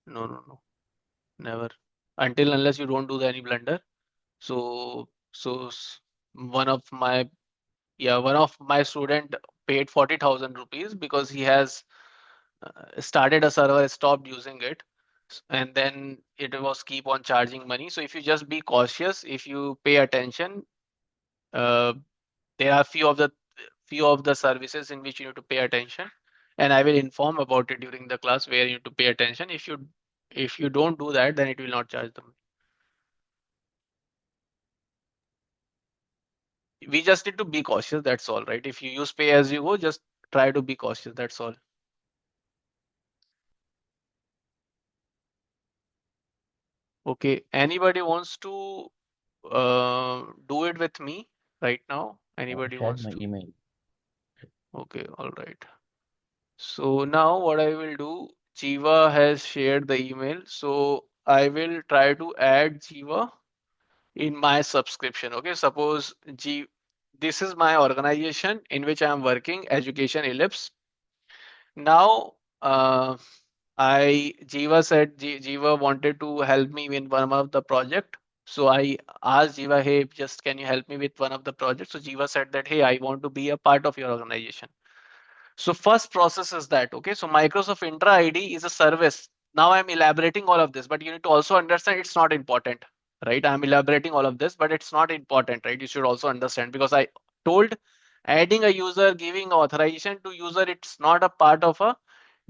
A: No, no, no, never. Until unless you don't do any blunder. So one of my, yeah, one of my student paid 40,000 rupees because he has started a server, stopped using it, and then it was keep on charging money. So if you just be cautious, if you pay attention, uh, there are few of the services in which you need to pay attention, and I will inform about it during the class where you need to pay attention. If you don't do that, then it will not charge them. We just need to be cautious, that's all, right? If you use pay as you go, just try to be cautious, that's all. Okay, anybody wants to do it with me right now? Anybody
C: Shared
A: wants
C: my
A: to?
C: email.
A: Okay, all right. So now what I will do, Jiva has shared the email. So I will try to add Jiva in my subscription. Okay, suppose this is my organization in which I am working, Education Ellipse. Now, Jiva said Jiva wanted to help me in one of the project. So I asked Jiva, hey, just can you help me with one of the projects? So Jiva said that, hey, I want to be a part of your organization. So first process is that, okay, so Microsoft Intra ID is a service. Now I'm elaborating all of this, but you need to also understand it's not important, right? I'm elaborating all of this, but it's not important, right? You should also understand because I told adding a user, giving authorization to user, it's not a part of a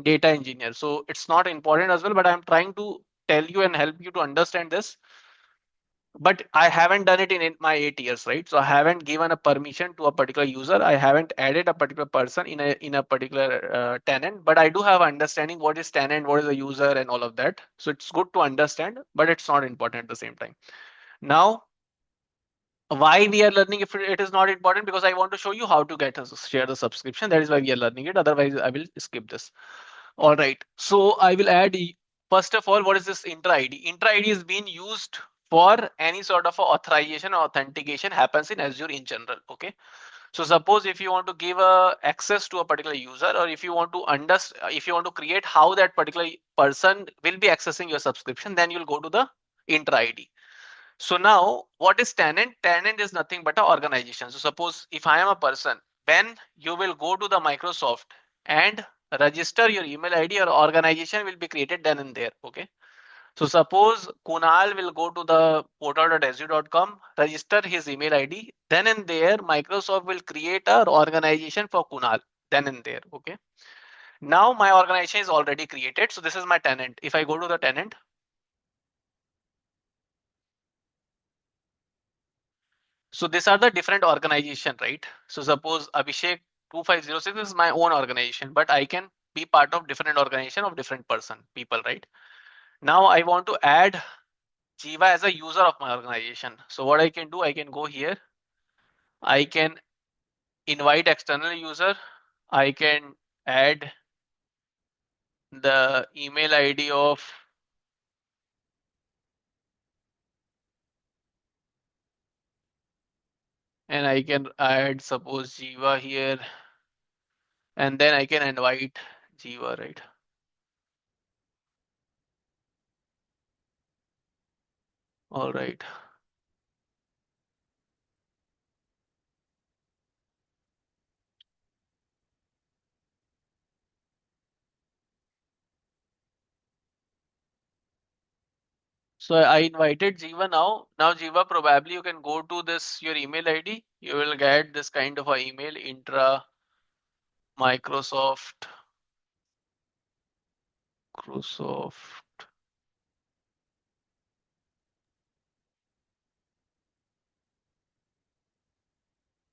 A: data engineer. So it's not important as well, but I'm trying to tell you and help you to understand this, but I haven't done it in my 8 years, right? So I haven't given a permission to a particular user. I haven't added a particular person in a particular tenant, but I do have understanding what is tenant, what is a user, and all of that. So it's good to understand, but it's not important at the same time. Now, why we are learning if it is not important? Because I want to show you how to share the subscription. That is why we are learning it. Otherwise, I will skip this. All right. So I will add, first of all, what is this intra ID? Intra ID is being used for any sort of authorization or authentication happens in Azure in general. Okay. So suppose if you want to give access to a particular user, or if you want to understand, if you want to create how that particular person will be accessing your subscription, then you'll go to the intra ID. So now what is tenant? Tenant is nothing but an organization. So suppose if I am a person, when you will go to the Microsoft and register your email ID, your organization will be created then and there. Okay. So suppose Kunal will go to the portal.su.com, register his email ID, then and there Microsoft will create an organization for Kunal then and there. Okay. Now my organization is already created. So this is my tenant. If I go to the tenant, so these are the different organization, right? So suppose Abhishek 2506 is my own organization, but I can be part of different organization of different people, right? Now I want to add Jiva as a user of my organization. So what I can do, I can go here. I can invite external user. I can add the email ID of, and I can add suppose Jiva here, and then I can invite Jiva, right? All right. So I invited Jiva now. Now Jiva, probably you can go to this your email ID. You will get this kind of a email intra Microsoft. Microsoft.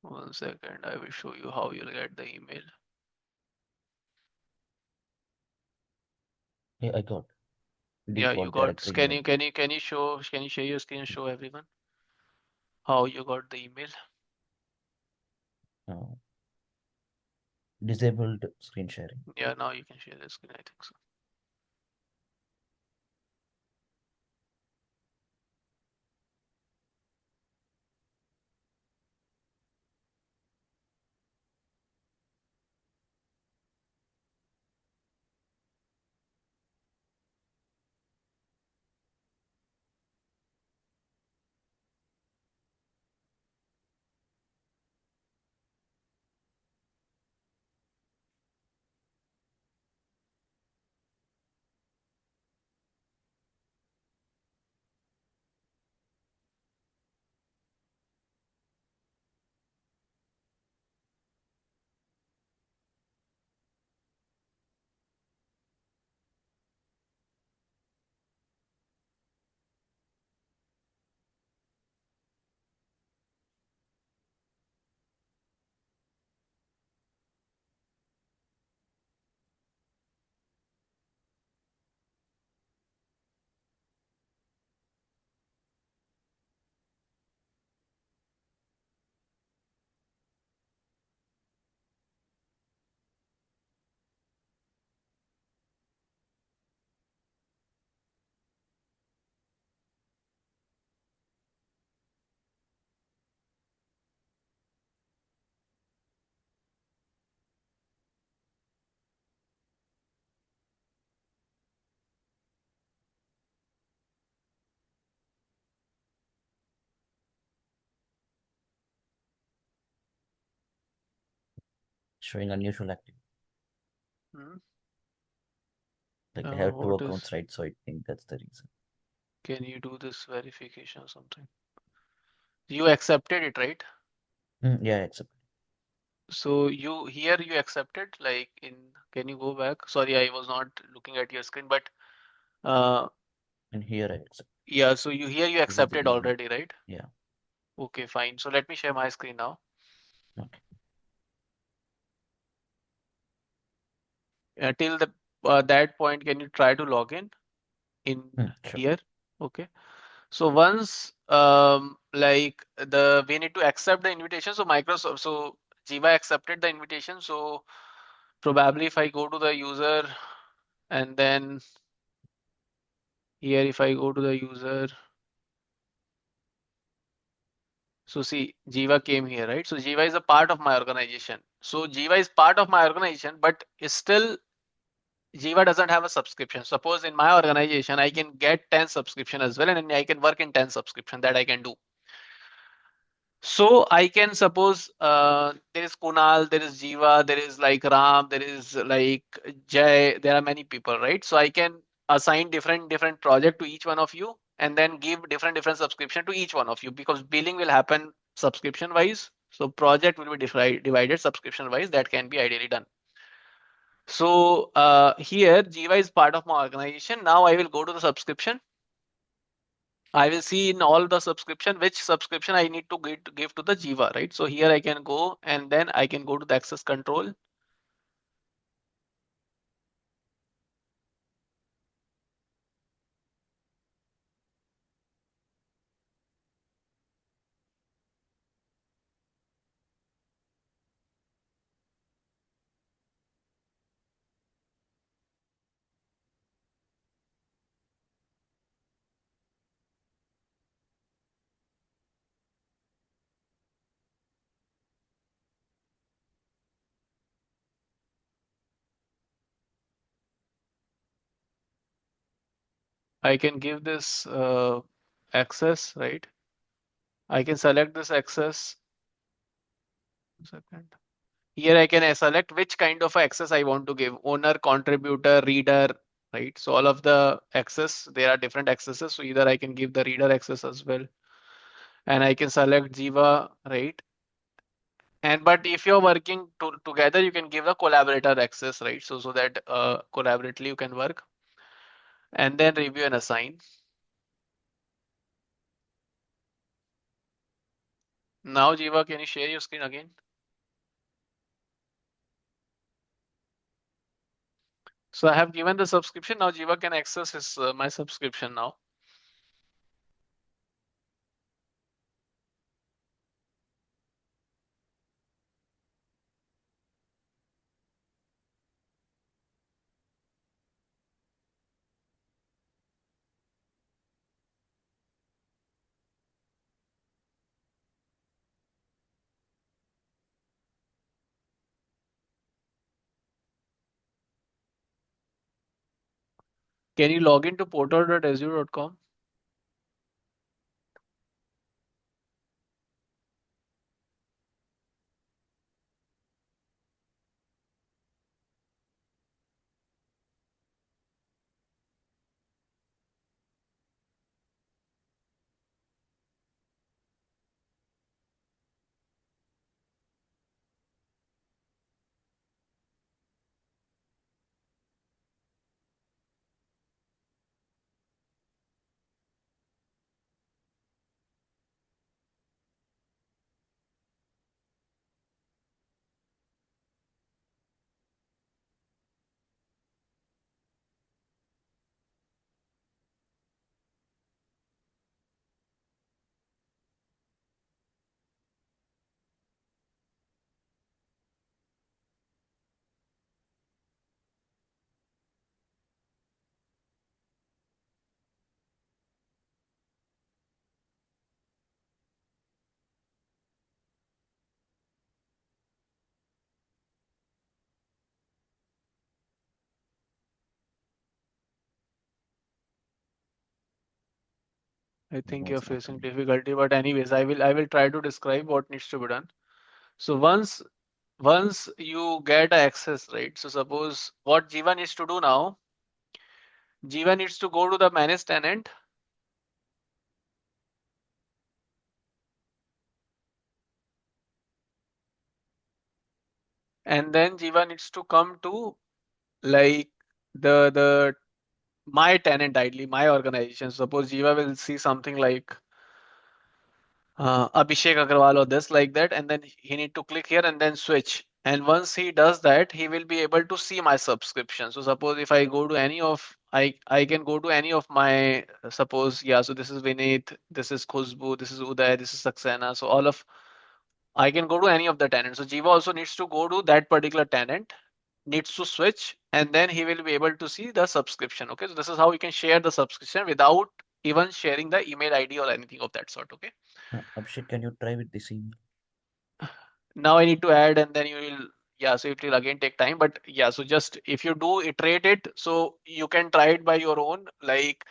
A: 1 second. I will show you how you'll get the email.
C: Yeah, I got
A: Yeah, you
C: default
A: got.
C: directory email.
A: Can you share your screen? Show everyone how you got the email.
C: Uh, Disabled screen sharing.
A: Yeah, now you can share the screen. I think so.
D: showing unusual activity.
A: Hmm?
D: Like I have two
A: What is?
D: accounts, right? So I think that's the reason.
A: Can you do this verification or something? You accepted it, right?
D: Yeah, accept.
A: So you here you accepted, like in, can you go back? Sorry, I was not looking at your screen, but uh
D: And here I accept.
A: yeah, so you here you
D: This is the
A: accepted
D: email.
A: already, right?
D: Yeah.
A: Okay, fine. So let me share my screen now.
D: Okay.
A: Till the that point, can you try to log in
D: Sure.
A: here? Okay. So once like the we need to accept the invitation. So Microsoft, so Jiva accepted the invitation. So probably if I go to the user and then here if I go to the user, so see Jiva came here, right? So Jiva is a part of my organization. So Jiva is part of my organization, but still Jiva doesn't have a subscription. Suppose in my organization I can get 10 subscription as well, and I can work in 10 subscription that I can do. So I can suppose there is Kunal, there is Jiva, there is like Ram, there is like Jay, there are many people, right? So I can assign different project to each one of you and then give different subscription to each one of you, because billing will happen subscription wise. So project will be divided subscription wise. That can be ideally done. So here Jiva is part of my organization. Now I will go to the subscription. I will see in all the subscription which subscription I need to give to the Jiva, right? So here I can go and then I can go to the access control. I can give this access, right? I can select this access. Second. Here I can select which kind of access I want to give: owner, contributor, reader, right? So all of the access, there are different accesses. So either I can give the reader access as well, and I can select Jiva, right? And but if you're working together, you can give the collaborator access, right? So that collaboratively you can work, and then review and assign. Now, Jiva, can you share your screen again? So I have given the subscription. Now Jiva can access his my subscription now. Can you log into portal.azure.com? I think
D: No,
A: you're
D: it's not
A: facing
D: coming.
A: difficulty, but anyways, I will try to describe what needs to be done. So once once you get access, right? So suppose what Jiva needs to do now, Jiva needs to go to the manage tenant. And then Jiva needs to come to like the my tenant ID, my organization. Suppose Jiva will see something like Abhishek Agarwal or this like that, and then he need to click here and then switch. And once he does that, he will be able to see my subscription. So suppose if I go to any of I can go to any of my suppose yeah. So this is Vineet, this is Khushbu, this is Uday, this is Saxena. So all of I can go to any of the tenants. So Jiva also needs to go to that particular tenant, needs to switch, and then he will be able to see the subscription. Okay, so this is how we can share the subscription without even sharing the email ID or anything of that sort. Okay.
D: Abhishek, can you try with this email?
A: Now I need to add and then you will, yeah, so it will again take time, but yeah, so just if you do iterate it, so you can try it by your own, like,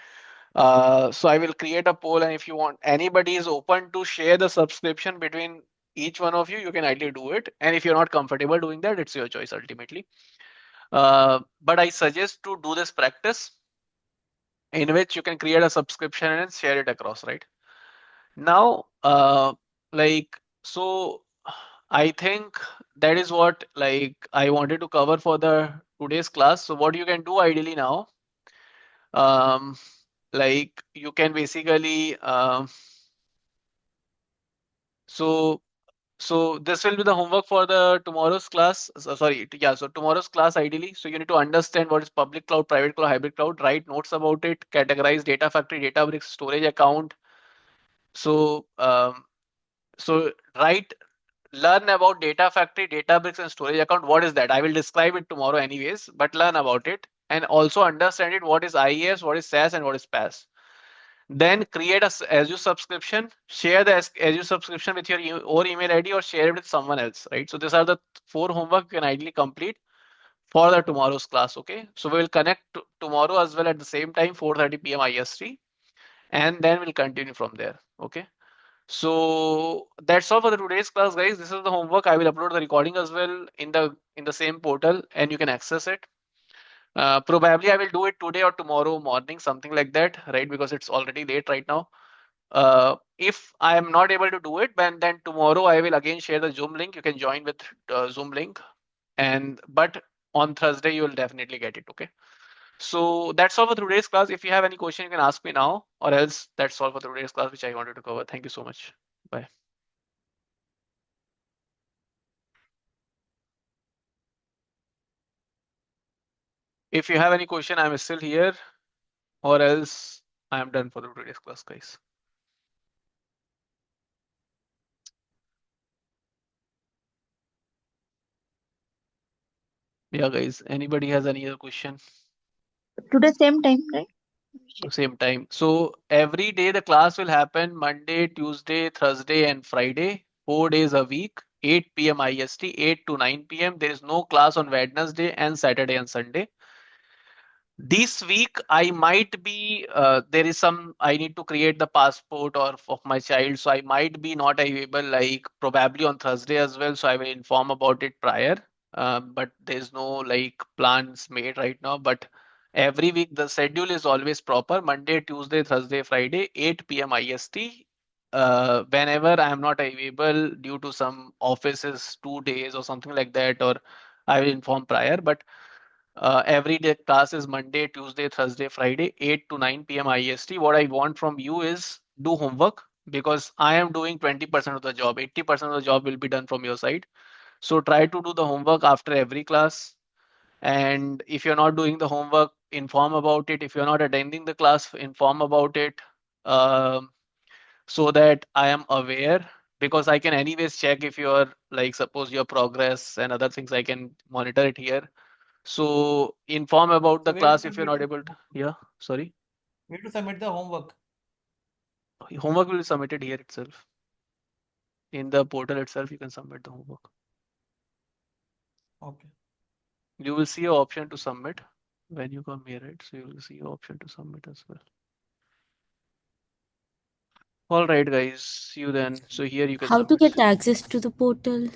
A: so I will create a poll and if you want, anybody is open to share the subscription between each one of you, you can ideally do it. And if you're not comfortable doing that, it's your choice ultimately. But I suggest to do this practice in which you can create a subscription and share it across, right? Now, like, so I think that is what like I wanted to cover for the today's class. So what you can do ideally now, um, like you can basically, so so this will be the homework for the tomorrow's class. Sorry, yeah. So tomorrow's class ideally. So you need to understand what is public cloud, private cloud, hybrid cloud. Write notes about it. Categorize data factory, Databricks, storage account. So so write learn about data factory, Databricks, and storage account. What is that? I will describe it tomorrow anyways, but learn about it and also understand it. What is IaaS, what is SaaS, and what is PaaS. Then create a Azure subscription, share the Azure subscription with your or email ID or share it with someone else, right? So these are the 4 homework you can ideally complete for the tomorrow's class, okay? So we will connect tomorrow as well at the same time, 4:30 p.m. IST, and then we'll continue from there, okay? So that's all for the today's class, guys. This is the homework. I will upload the recording as well in the same portal, and you can access it. Probably I will do it today or tomorrow morning, something like that, right? Because it's already late right now. If I am not able to do it, then tomorrow I will again share the Zoom link. You can join with Zoom link, and but on Thursday you will definitely get it. Okay. So that's all for today's class. If you have any question, you can ask me now, or else that's all for today's class, which I wanted to cover. Thank you so much. Bye. If you have any question, I'm still here, or else I am done for the today's class, guys. Yeah, guys. Anybody has any other question?
E: Today same time, right?
A: Same time. So every day the class will happen Monday, Tuesday, Thursday, and Friday, 4 days a week, 8 p.m. IST, 8 to 9 p.m. There is no class on Wednesday and Saturday and Sunday. This week I might be there is some I need to create the passport or of my child, so I might be not available like probably on Thursday as well. So I will inform about it prior. But there's no like plans made right now. But every week the schedule is always proper: Monday, Tuesday, Thursday, Friday, 8 p.m. IST. Whenever I am not available due to some offices 2 days or something like that, or I will inform prior. But every day class is Monday, Tuesday, Thursday, Friday, 8 to 9 p.m. IST. What I want from you is do homework because I am doing 20% of the job. 80% of the job will be done from your side. So try to do the homework after every class. And if you're not doing the homework, inform about it. If you're not attending the class, inform about it um, so that I am aware because I can anyways check if you're like, suppose your progress and other things, I can monitor it here. So inform about
B: So
A: the
B: where to
A: class if you're
B: submit
A: not
B: the
A: able to. Yeah, sorry.
B: where to submit the homework?
A: Homework will be submitted here itself. In the portal itself, you can submit the homework.
B: Okay.
A: You will see an option to submit when you come here, right? So you will see an option to submit as well. All right, guys. See you then. So here you can
F: How to
A: submit.
F: get access to the portal?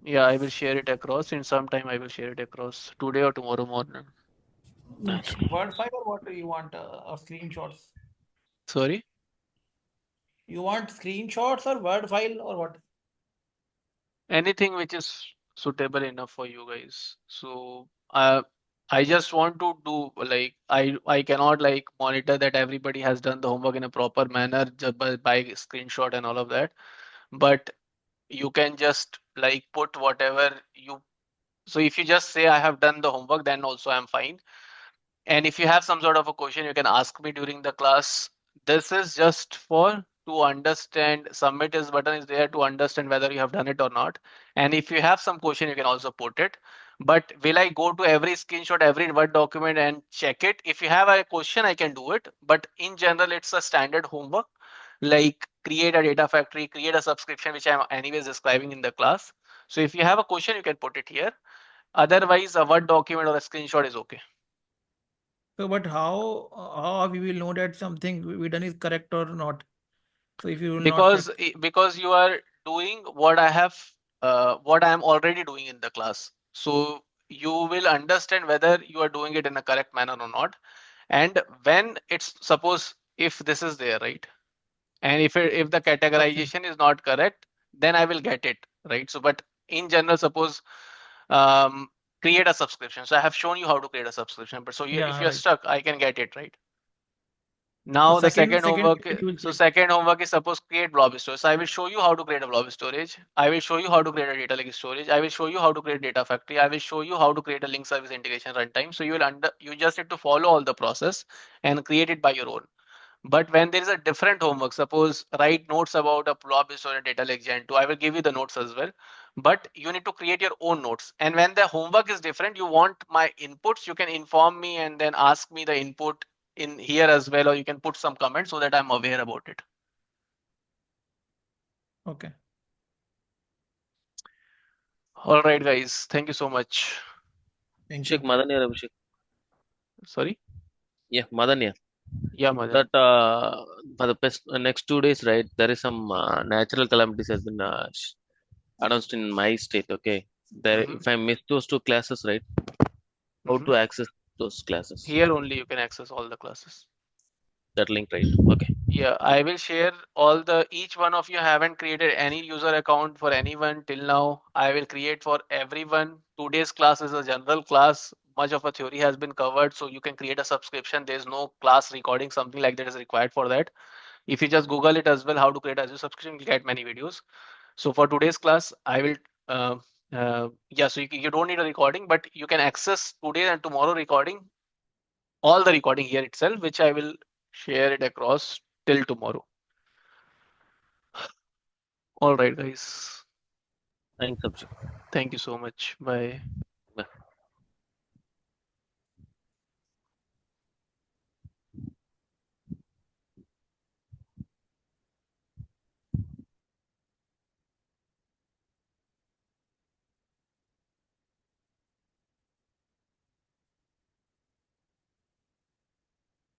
A: Yeah, I will share it across. In some time, I will share it across today or tomorrow morning.
B: Word file or what do you want? Or screenshots?
A: Sorry?
B: You want screenshots or word file or what?
A: Anything which is suitable enough for you guys. So I just want to do like I cannot like monitor that everybody has done the homework in a proper manner just by screenshot and all of that. But you can just like put whatever you. So if you just say I have done the homework, then also I'm fine. And if you have some sort of a question, you can ask me during the class. This is just for to understand. Submit is button is there to understand whether you have done it or not. And if you have some question, you can also put it. But will I go to every screenshot, every Word document and check it? If you have a question, I can do it. But in general, it's a standard homework like create a data factory, create a subscription, which I'm anyways describing in the class. So if you have a question, you can put it here. Otherwise, a Word document or a screenshot is okay.
B: So, but how we will know that something we done is correct or not? So if you will not check.
A: Because you are doing what I am already doing in the class, so you will understand whether you are doing it in a correct manner or not. And when it's suppose if this is there, right, and if the
B: Okay.
A: categorization is not correct, then I will get it, right? So but in general, suppose um create a subscription, so I have shown you how to create a subscription, but so you, if
B: Yeah,
A: you're
B: right.
A: stuck, I can get it, right?
B: So
A: Now the second
B: second
A: homework,
B: you will
A: so
B: check.
A: second homework is suppose create blob storage. So I will show you how to create a blob storage. I will show you how to create a data lake storage. I will show you how to create data factory. I will show you how to create a link service integration runtime. So you just need to follow all the process and create it by your own. But when there is a different homework, suppose write notes about a blob storage data lake gen 2, I will give you the notes as well. But you need to create your own notes. And when the homework is different, you want my inputs, you can inform me and then ask me the input in here as well, or you can put some comments so that I'm aware about it.
B: Okay.
A: All right, guys. Thank you so much.
B: Thank
C: Abhishek,
B: you.
C: Madan here, Abhishek.
A: Sorry?
C: Yeah, Madan here.
A: Yeah, Madan.
C: That for the next 2 days, right? There is some natural calamities has been announced in my state. Okay, there
A: Mm-hmm.
C: if I miss those 2 classes, right? How
A: Mm-hmm.
C: to access those classes?
A: Here only you can access all the classes.
C: That link, right? Okay.
A: Yeah, I will share all the each one of you haven't created any user account for anyone till now. I will create for everyone. Today's class is a general class. Much of a theory has been covered, so you can create a subscription. There's no class recording, something like that is required for that. If you just Google it as well, how to create a subscription, you'll get many videos. So for today's class, I will, yeah, so you don't need a recording, but you can access today and tomorrow recording, all the recording here itself, which I will share it across till tomorrow. All right, guys.
C: Thanks, Abhishek.
A: Thank you so much. Bye.